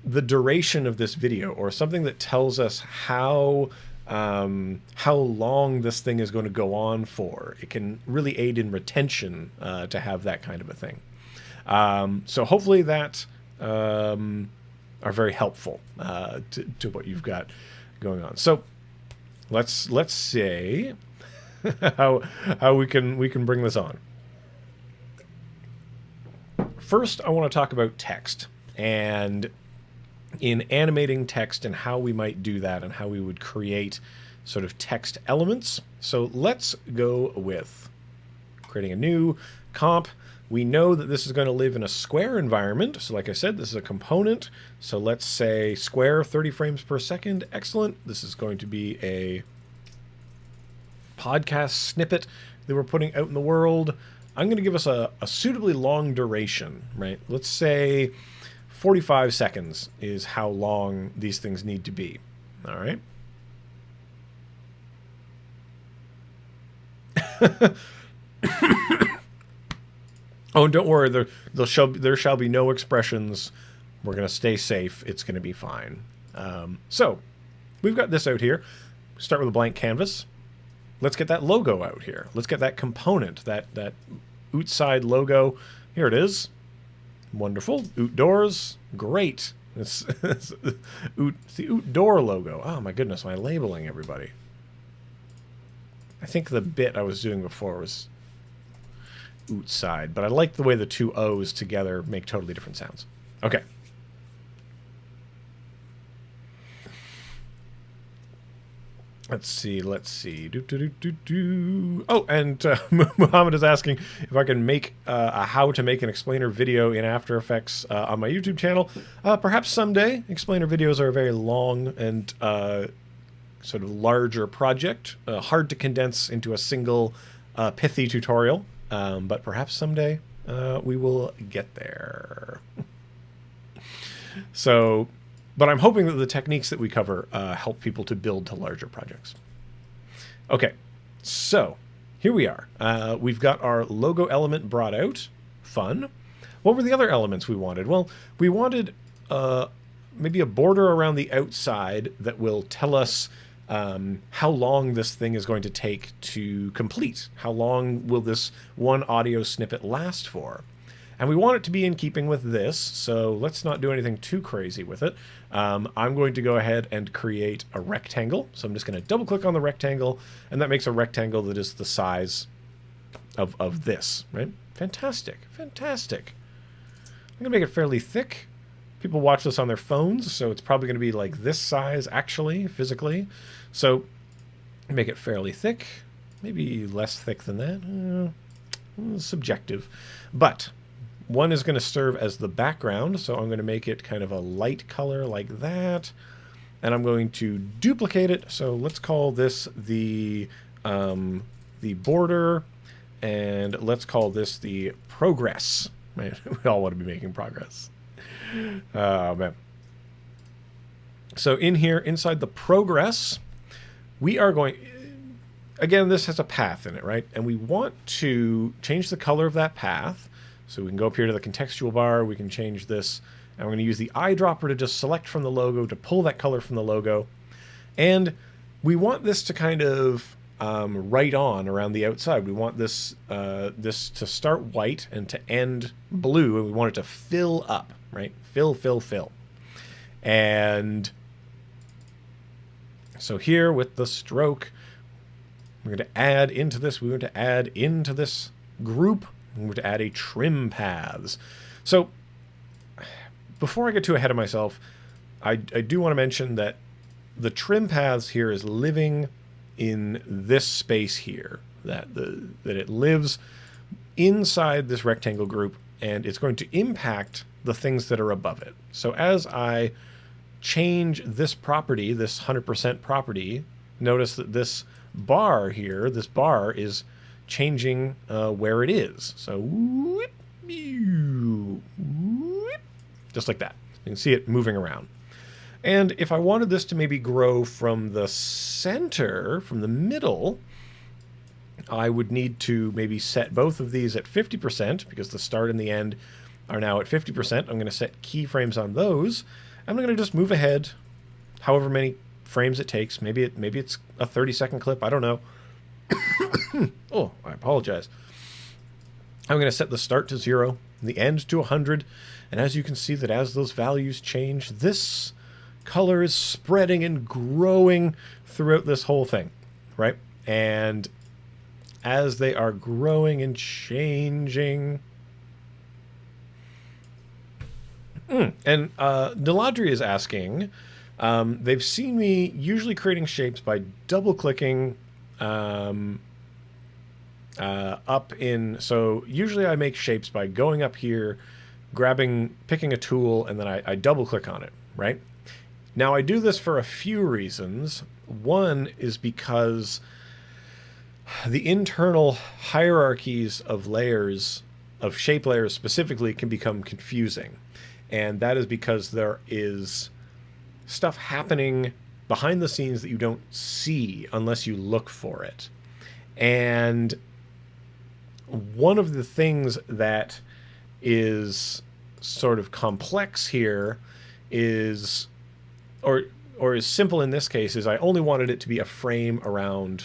the duration of this video, or something that tells us how long this thing is going to go on for. It can really aid in retention to have that kind of a thing. So hopefully that are very helpful to what you've got going on. So let's say how we can bring this on. First, I want to talk about text, and in animating text and how we might do that and how we would create sort of text elements. So let's go with creating a new comp. We know that this is going to live in a square environment. So like I said, this is a component. So let's say square 30 frames per second. Excellent. This is going to be a podcast snippet that we're putting out in the world. I'm going to give us a suitably long duration, right? Let's say 45 seconds is how long these things need to be. All right. Oh, don't worry. There shall be no expressions. We're going to stay safe. It's going to be fine. So we've got this out here. Start with a blank canvas. Let's get that logo out here. Let's get that component, that outside logo. Here it is. Wonderful. Outdoors. Great. It's the outdoor logo. Oh my goodness, am I labeling everybody? I think the bit I was doing before was outside, but I like the way the two O's together make totally different sounds. Okay. Let's see. Oh, and Muhammad is asking if I can make a how to make an explainer video in After Effects on my YouTube channel. Perhaps someday. Explainer videos are a very long and sort of larger project, hard to condense into a single pithy tutorial. But perhaps someday we will get there. So... But I'm hoping that the techniques that we cover help people to build to larger projects. Okay, so here we are. We've got our logo element brought out. Fun. What were the other elements we wanted? Well, we wanted maybe a border around the outside that will tell us how long this thing is going to take to complete. How long will this one audio snippet last for? And we want it to be in keeping with this, so let's not do anything too crazy with it. I'm going to go ahead and create a rectangle. So I'm just going to double click on the rectangle, and that makes a rectangle that is the size of this, right? Fantastic, fantastic. I'm going to make it fairly thick. People watch this on their phones, so it's probably going to be like this size, actually, physically. So make it fairly thick, maybe less thick than that. Subjective. But one is going to serve as the background, so I'm going to make it kind of a light color like that. And I'm going to duplicate it, so let's call this the border, and let's call this the progress. Right? We all want to be making progress. Oh, man. So in here, inside the progress, we are going... Again, this has a path in it, right? And we want to change the color of that path. So we can go up here to the contextual bar. We can change this. And we're going to use the eyedropper to just select from the logo to pull that color from the logo. And we want this to kind of right on around the outside. We want this this to start white and to end blue, and we want it to fill up, right? Fill, fill, fill. And so here with the stroke, we're going to add into this. We're going to add into this group. We're going to add a trim paths. So before I get too ahead of myself, I do want to mention that the trim paths here is living in this space here, that it lives inside this rectangle group, and it's going to impact the things that are above it. So as I change this property, this 100% property, notice that this bar here, this bar is changing where it is. So whoop, whoop, just like that. You can see it moving around. And if I wanted this to maybe grow from the center, from the middle, I would need to maybe set both of these at 50%, because the start and the end are now at 50%. I'm going to set keyframes on those. I'm going to just move ahead however many frames it takes. Maybe it's a 30-second clip. I don't know. Oh, I apologize. I'm going to set the start to 0, the end to 100. And as you can see, that as those values change, this color is spreading and growing throughout this whole thing, right? And as they are growing and changing... And Niladri is asking, they've seen me usually creating shapes by double-clicking up in... So usually I make shapes by going up here, picking a tool, and then I double-click on it, right? Now, I do this for a few reasons. One is because the internal hierarchies of layers, of shape layers specifically, can become confusing. And that is because there is stuff happening behind the scenes that you don't see unless you look for it. And one of the things that is sort of complex here is... or is simple in this case, is I only wanted it to be a frame around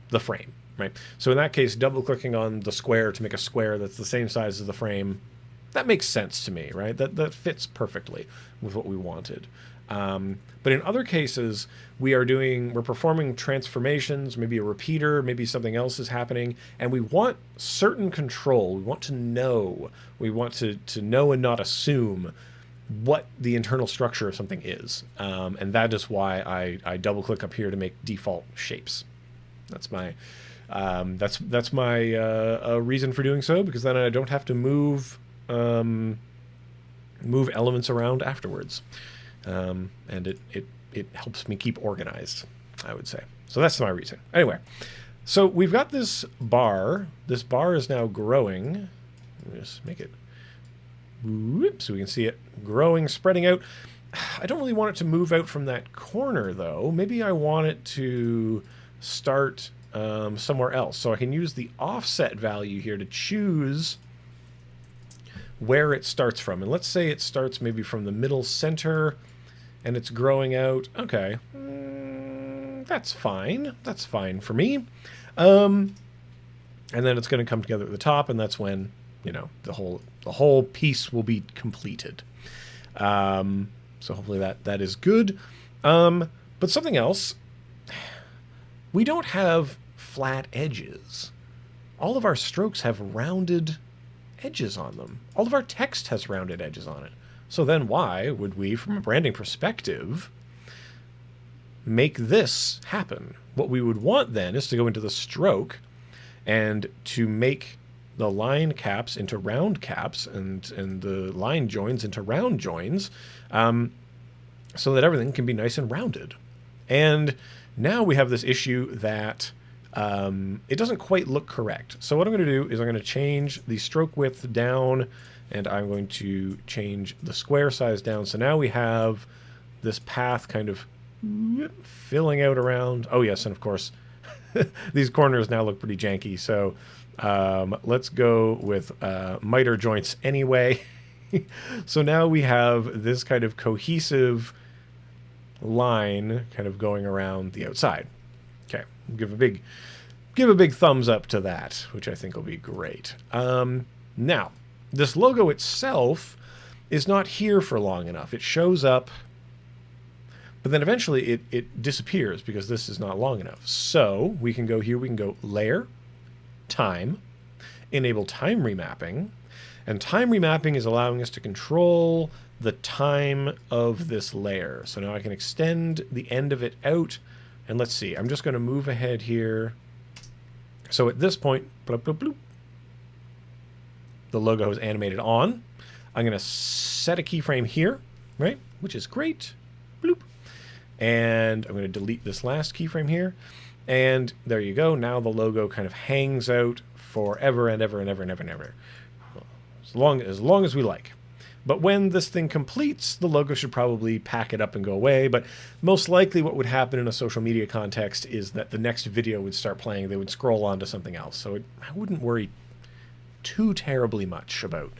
the frame, right? So in that case, double-clicking on the square to make a square that's the same size as the frame, that makes sense to me, right? That fits perfectly with what we wanted. But in other cases, we're performing transformations, maybe a repeater, maybe something else is happening, and we want certain control. We want to know. We want to know and not assume what the internal structure of something is. And that is why I double click up here to make default shapes. That's my that's my reason for doing so, because then I don't have to move elements around afterwards. And it helps me keep organized, I would say. So that's my reason. Anyway, so we've got this bar. This bar is now growing. Let me just make it... Whoop, so we can see it growing, spreading out. I don't really want it to move out from that corner, though. Maybe I want it to start somewhere else. So I can use the offset value here to choose where it starts from. And let's say it starts maybe from the middle center, and it's growing out. Okay, that's fine. That's fine for me. And then it's going to come together at the top, and that's when, you know, the whole piece will be completed. So hopefully that is good. But something else, we don't have flat edges. All of our strokes have rounded edges on them. All of our text has rounded edges on it. So then why would we, from a branding perspective, make this happen? What we would want then is to go into the stroke and to make the line caps into round caps and the line joins into round joins, so that everything can be nice and rounded. And now we have this issue that it doesn't quite look correct. So what I'm going to do is I'm going to change the stroke width down, and I'm going to change the square size down. So now we have this path kind of filling out around. Oh yes, and of course these corners now look pretty janky. So let's go with miter joints anyway. So now we have this kind of cohesive line kind of going around the outside. Okay, give a big thumbs up to that, which I think will be great. Now, this logo itself is not here for long enough. It shows up, but then eventually it disappears because this is not long enough. So we can go here, we can go Layer, Time, enable Time Remapping, and Time Remapping is allowing us to control the time of this layer. So now I can extend the end of it out, and let's see, I'm just going to move ahead here. So at this point, bloop, bloop, bloop, the logo is animated on. I'm going to set a keyframe here, right, which is great. Bloop. And I'm going to delete this last keyframe here. And there you go. Now the logo kind of hangs out forever and ever and ever and ever and ever. As long as we like. But when this thing completes, the logo should probably pack it up and go away. But most likely what would happen in a social media context is that the next video would start playing. They would scroll on to something else. So I wouldn't worry too terribly much about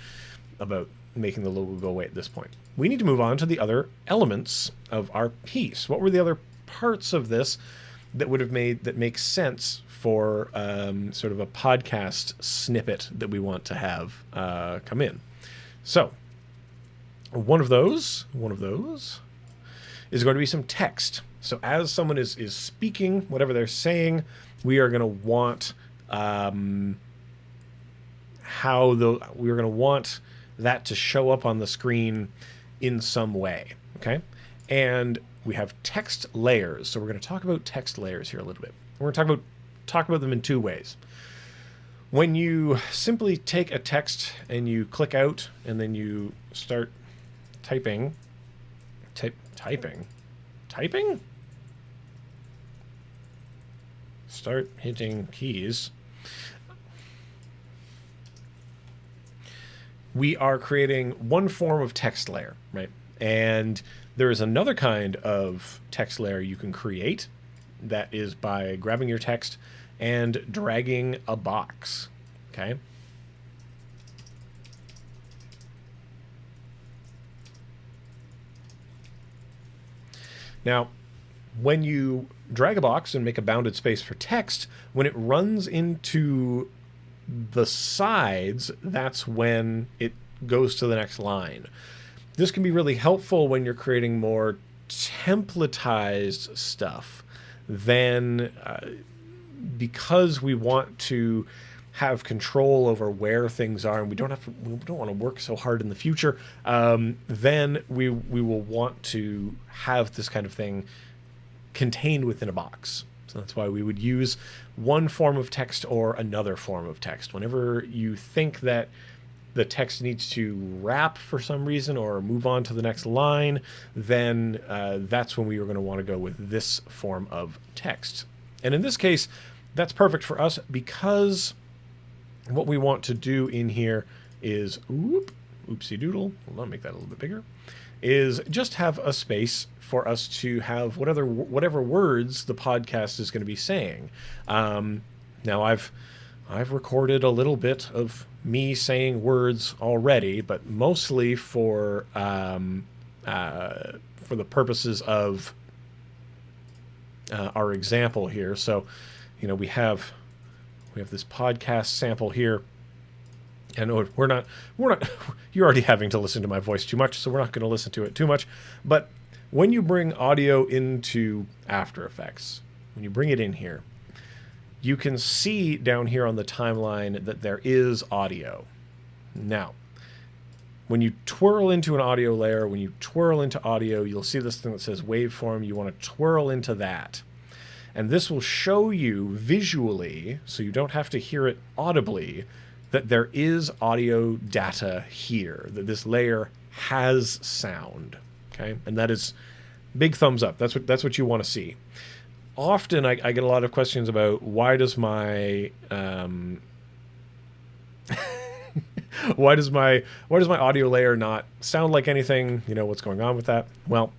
making the logo go away at this point. We need to move on to the other elements of our piece. What were the other parts of this that make sense for sort of a podcast snippet that we want to have come in? So one of those is going to be some text. So as someone is speaking, whatever they're saying, we are going to want that to show up on the screen in some way, okay? And we have text layers. So we're going to talk about text layers here a little bit. We're going to talk about them in two ways. When you simply take a text and you click out and then you start typing? Start hitting keys. We are creating one form of text layer, right? And there is another kind of text layer you can create that is by grabbing your text and dragging a box, okay? Now, when you drag a box and make a bounded space for text, when it runs into the sides, that's when it goes to the next line. This can be really helpful when you're creating more templatized stuff. Then, because we want to have control over where things are, and we don't want to work so hard in the future, then we will want to have this kind of thing contained within a box. So that's why we would use one form of text or another form of text. Whenever you think that the text needs to wrap for some reason or move on to the next line, then that's when we are going to want to go with this form of text. And in this case, that's perfect for us because what we want to do in here is, oopsie doodle, hold on, make that a little bit bigger, is just have a space for us to have whatever words the podcast is going to be saying. Now I've recorded a little bit of me saying words already, but mostly for the purposes of our example here. So, we have this podcast sample here, and we're not you're already having to listen to my voice too much, so we're not going to listen to it too much. But when you bring audio into After Effects, when you bring it in here, you can see down here on the timeline that there is audio. Now, when you twirl into an audio layer, when you twirl into audio, you'll see this thing that says waveform. You want to twirl into that. And this will show you visually, so you don't have to hear it audibly, that there is audio data here, that this layer has sound, okay? And that is big thumbs up. That's what you want to see. Often I get a lot of questions about why does my audio layer not sound like anything? What's going on with that? Well,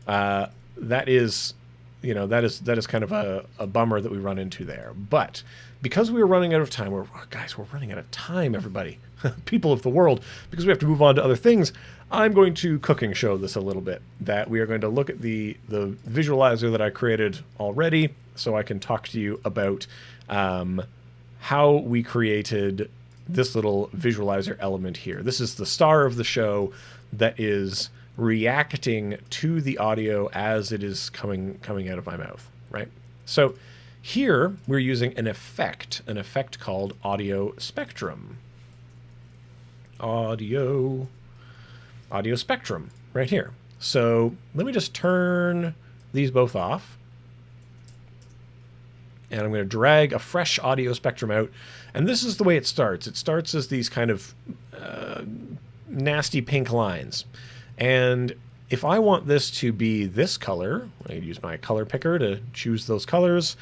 that is kind of a bummer that we run into there. But because we are running out of time, we're running out of time, everybody, people of the world, because we have to move on to other things. I'm going to cooking show this a little bit, that we are going to look at the visualizer that I created already, so I can talk to you about how we created this little visualizer element here. This is the star of the show that is reacting to the audio as it is coming out of my mouth, right? So here we're using an effect called audio spectrum. Audio spectrum right here. So let me just turn these both off. And I'm going to drag a fresh audio spectrum out. And this is the way it starts. It starts as these kind of nasty pink lines. And if I want this to be this color, I use my color picker to choose those colors.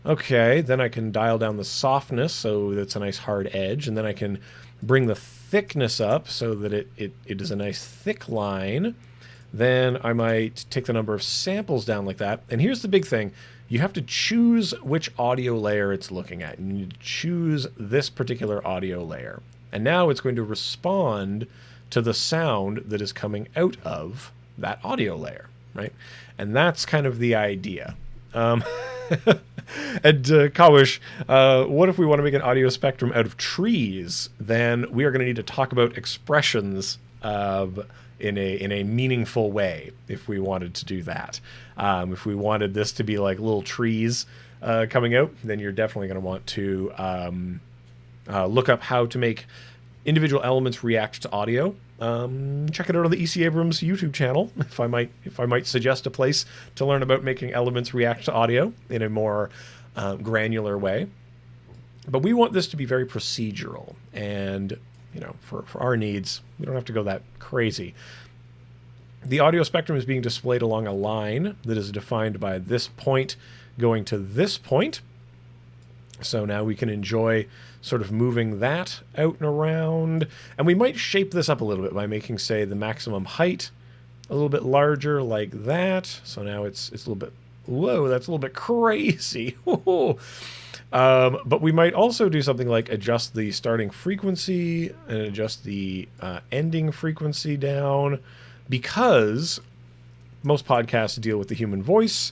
Okay, then I can dial down the softness so that's a nice hard edge. And then I can bring the thickness up so that it is a nice thick line. Then I might take the number of samples down like that. And here's the big thing. You have to choose which audio layer it's looking at. You need to choose this particular audio layer. And now it's going to respond to the sound that is coming out of that audio layer, right? And that's kind of the idea. And Kawish, what if we want to make an audio spectrum out of trees? Then we are going to need to talk about expressions in a meaningful way if we wanted to do that. If we wanted this to be like little trees coming out, then you're definitely going to want to look up how to make individual elements react to audio. Check it out on the E.C. Abrams YouTube channel, if I might suggest a place to learn about making elements react to audio in a more granular way. But we want this to be very procedural, and for our needs, we don't have to go that crazy. The audio spectrum is being displayed along a line that is defined by this point going to this point. So now we can enjoy sort of moving that out and around. And we might shape this up a little bit by making, say, the maximum height a little bit larger like that. So now it's a little bit, whoa, that's a little bit crazy. But we might also do something like adjust the starting frequency and adjust the ending frequency down, because most podcasts deal with the human voice,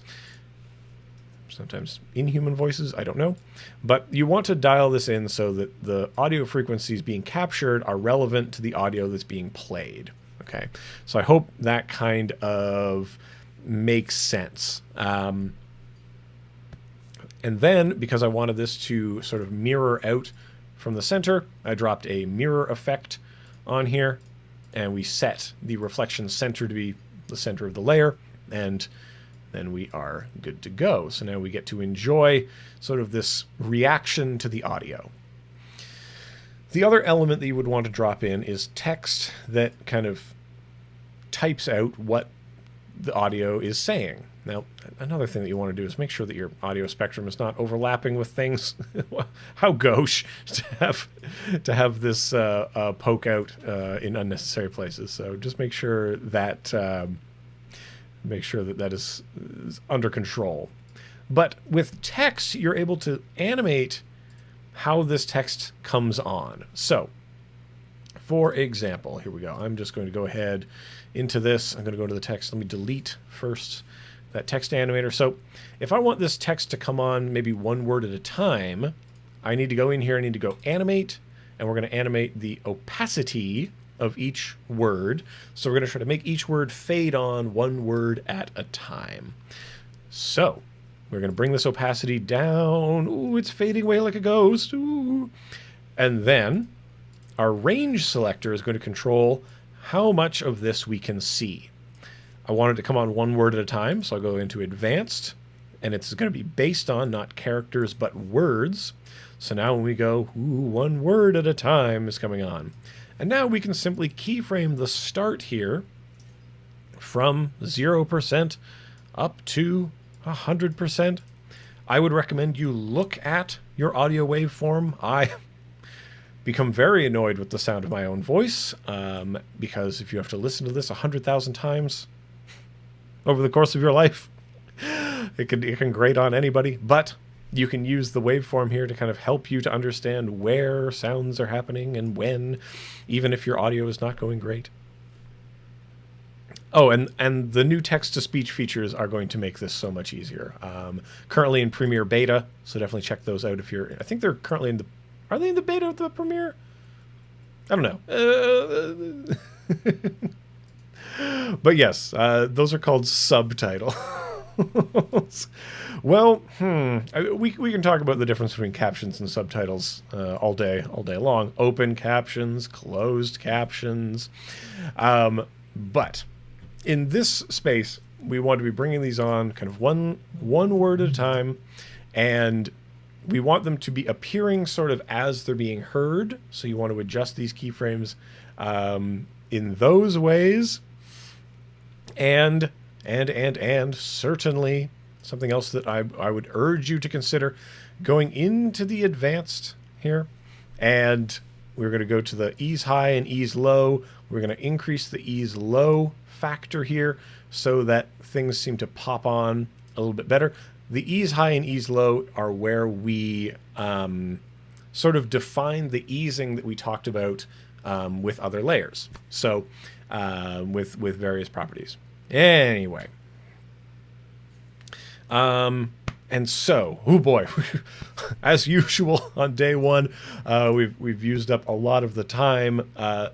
sometimes inhuman voices, I don't know. But you want to dial this in so that the audio frequencies being captured are relevant to the audio that's being played. Okay, so I hope that kind of makes sense. And then, because I wanted this to sort of mirror out from the center, I dropped a mirror effect on here, and we set the reflection center to be the center of the layer, and then we are good to go. So now we get to enjoy sort of this reaction to the audio. The other element that you would want to drop in is text that kind of types out what the audio is saying. Now, another thing that you want to do is make sure that your audio spectrum is not overlapping with things. How gauche to have this poke out in unnecessary places. So just make sure that that is under control. But with text, you're able to animate how this text comes on. So, for example, here we go. I'm just going to go ahead into this. I'm going to go to the text. Let me delete first that text animator. So if I want this text to come on maybe one word at a time, I need to go in here. I need to go animate, and we're going to animate the opacity of each word. So we're going to try to make each word fade on one word at a time. So we're going to bring this opacity down. Ooh, it's fading away like a ghost. Ooh. And then our range selector is going to control how much of this we can see. I want it to come on one word at a time, so I'll go into advanced, and it's going to be based on not characters but words. So now when we go, ooh, one word at a time is coming on. And now we can simply keyframe the start here from 0% up to 100%. I would recommend you look at your audio waveform. I become very annoyed with the sound of my own voice, because if you have to listen to this 100,000 times over the course of your life, it can grate on anybody. But You can use the waveform here to kind of help you to understand where sounds are happening and when, even if your audio is not going great. Oh, and the new text-to-speech features are going to make this so much easier. Currently in Premiere Beta, so definitely check those out if you're... I think they're currently in the... Are they in the beta of the Premiere? I don't know. But yes, those are called subtitles. Well, we can talk about the difference between captions and subtitles all day long. Open captions, closed captions. But in this space, we want to be bringing these on kind of one word at a time, and we want them to be appearing sort of as they're being heard. So you want to adjust these keyframes in those ways. And certainly something else that I would urge you to consider, going into the advanced here, and we're going to go to the ease high and ease low. We're going to increase the ease low factor here so that things seem to pop on a little bit better. The ease high and ease low are where we sort of define the easing that we talked about with other layers. So with various properties. Anyway. And so, oh boy, as usual on day one, we've used up a lot of the time.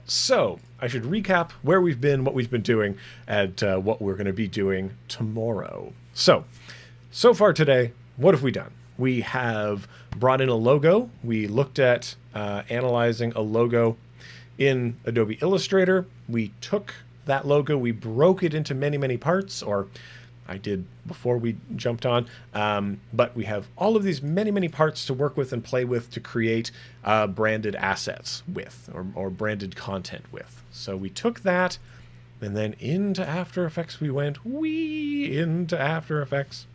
So I should recap where we've been, what we've been doing, and what we're going to be doing tomorrow. So far today, what have we done? We have brought in a logo. We looked at analyzing a logo in Adobe Illustrator. We took that logo, we broke it into many parts, or I did before we jumped on, but we have all of these many parts to work with and play with to create branded assets with, or branded content with. So we took that, and then into After Effects we went, into After Effects.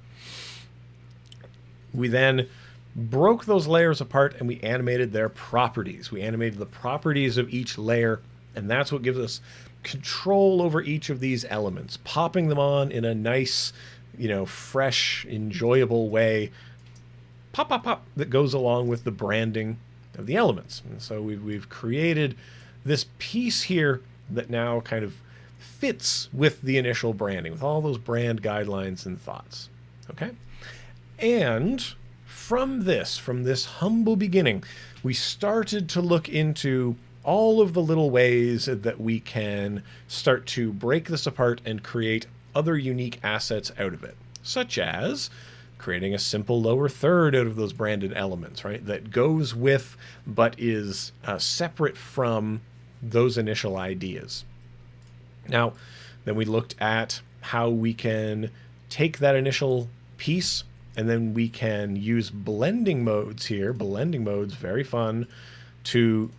We then broke those layers apart and we animated their properties. We animated the properties of each layer, and that's what gives us control over each of these elements, popping them on in a nice, fresh, enjoyable way, pop, that goes along with the branding of the elements. And so we've created this piece here that now kind of fits with the initial branding, with all those brand guidelines and thoughts. Okay? And from this humble beginning, we started to look into all of the little ways that we can start to break this apart and create other unique assets out of it, such as creating a simple lower third out of those branded elements, right? That goes with, but is separate from those initial ideas. Now, then we looked at how we can take that initial piece and then we can use blending modes here. Blending modes, very fun, to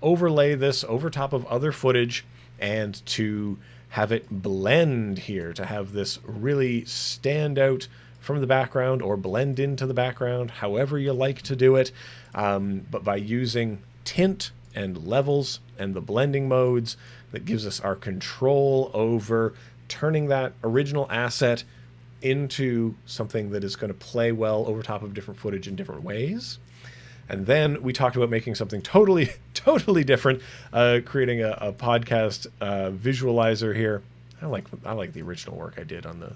overlay this over top of other footage and to have it blend here, to have this really stand out from the background or blend into the background, however you like to do it. But by using tint and levels and the blending modes, that gives us our control over turning that original asset into something that is going to play well over top of different footage in different ways. And then we talked about making something totally different, creating a podcast visualizer here. I like the original work I did on the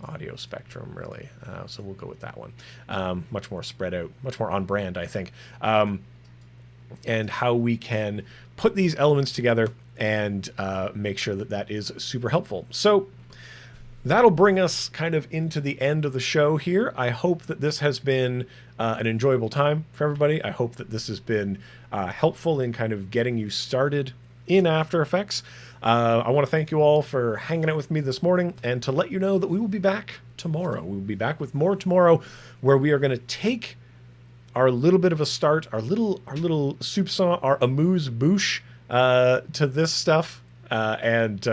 audio spectrum, really. So we'll go with that one. Much more spread out, much more on brand, I think. And how we can put these elements together and make sure that is super helpful. So that'll bring us kind of into the end of the show here. I hope that this has been an enjoyable time for everybody. I hope that this has been helpful in kind of getting you started in After Effects. I want to thank you all for hanging out with me this morning, and to let you know that we will be back tomorrow. We will be back with more tomorrow, where we are going to take our little bit of a start, our little soupçon, our amuse-bouche to this stuff, and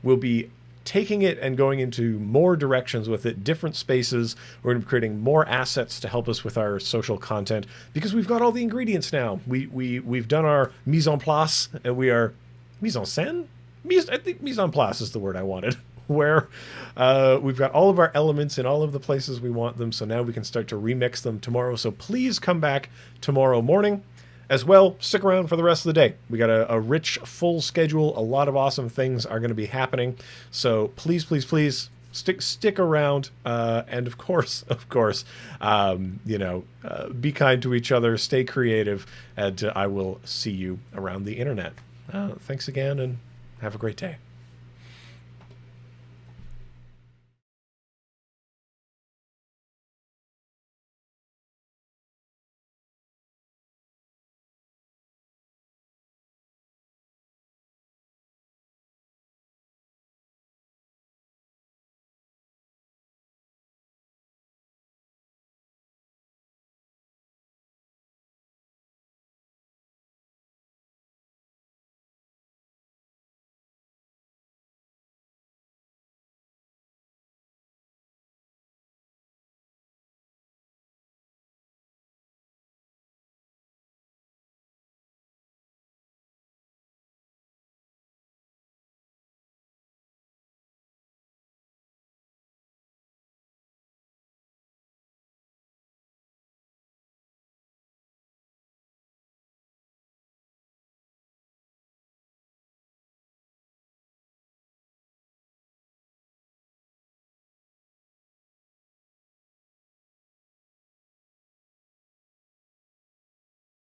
we'll be taking it and going into more directions with it, different spaces. We're going to be creating more assets to help us with our social content, because we've got all the ingredients now. We've done our mise en place, and we are mise en scène. I think mise en place is the word I wanted. where we've got all of our elements in all of the places we want them. So now we can start to remix them tomorrow. So please come back tomorrow morning. As well, stick around for the rest of the day. We got a rich, full schedule. A lot of awesome things are going to be happening. So please, please, please stick around. And of course, be kind to each other. Stay creative. And I will see you around the internet. Thanks again, and have a great day.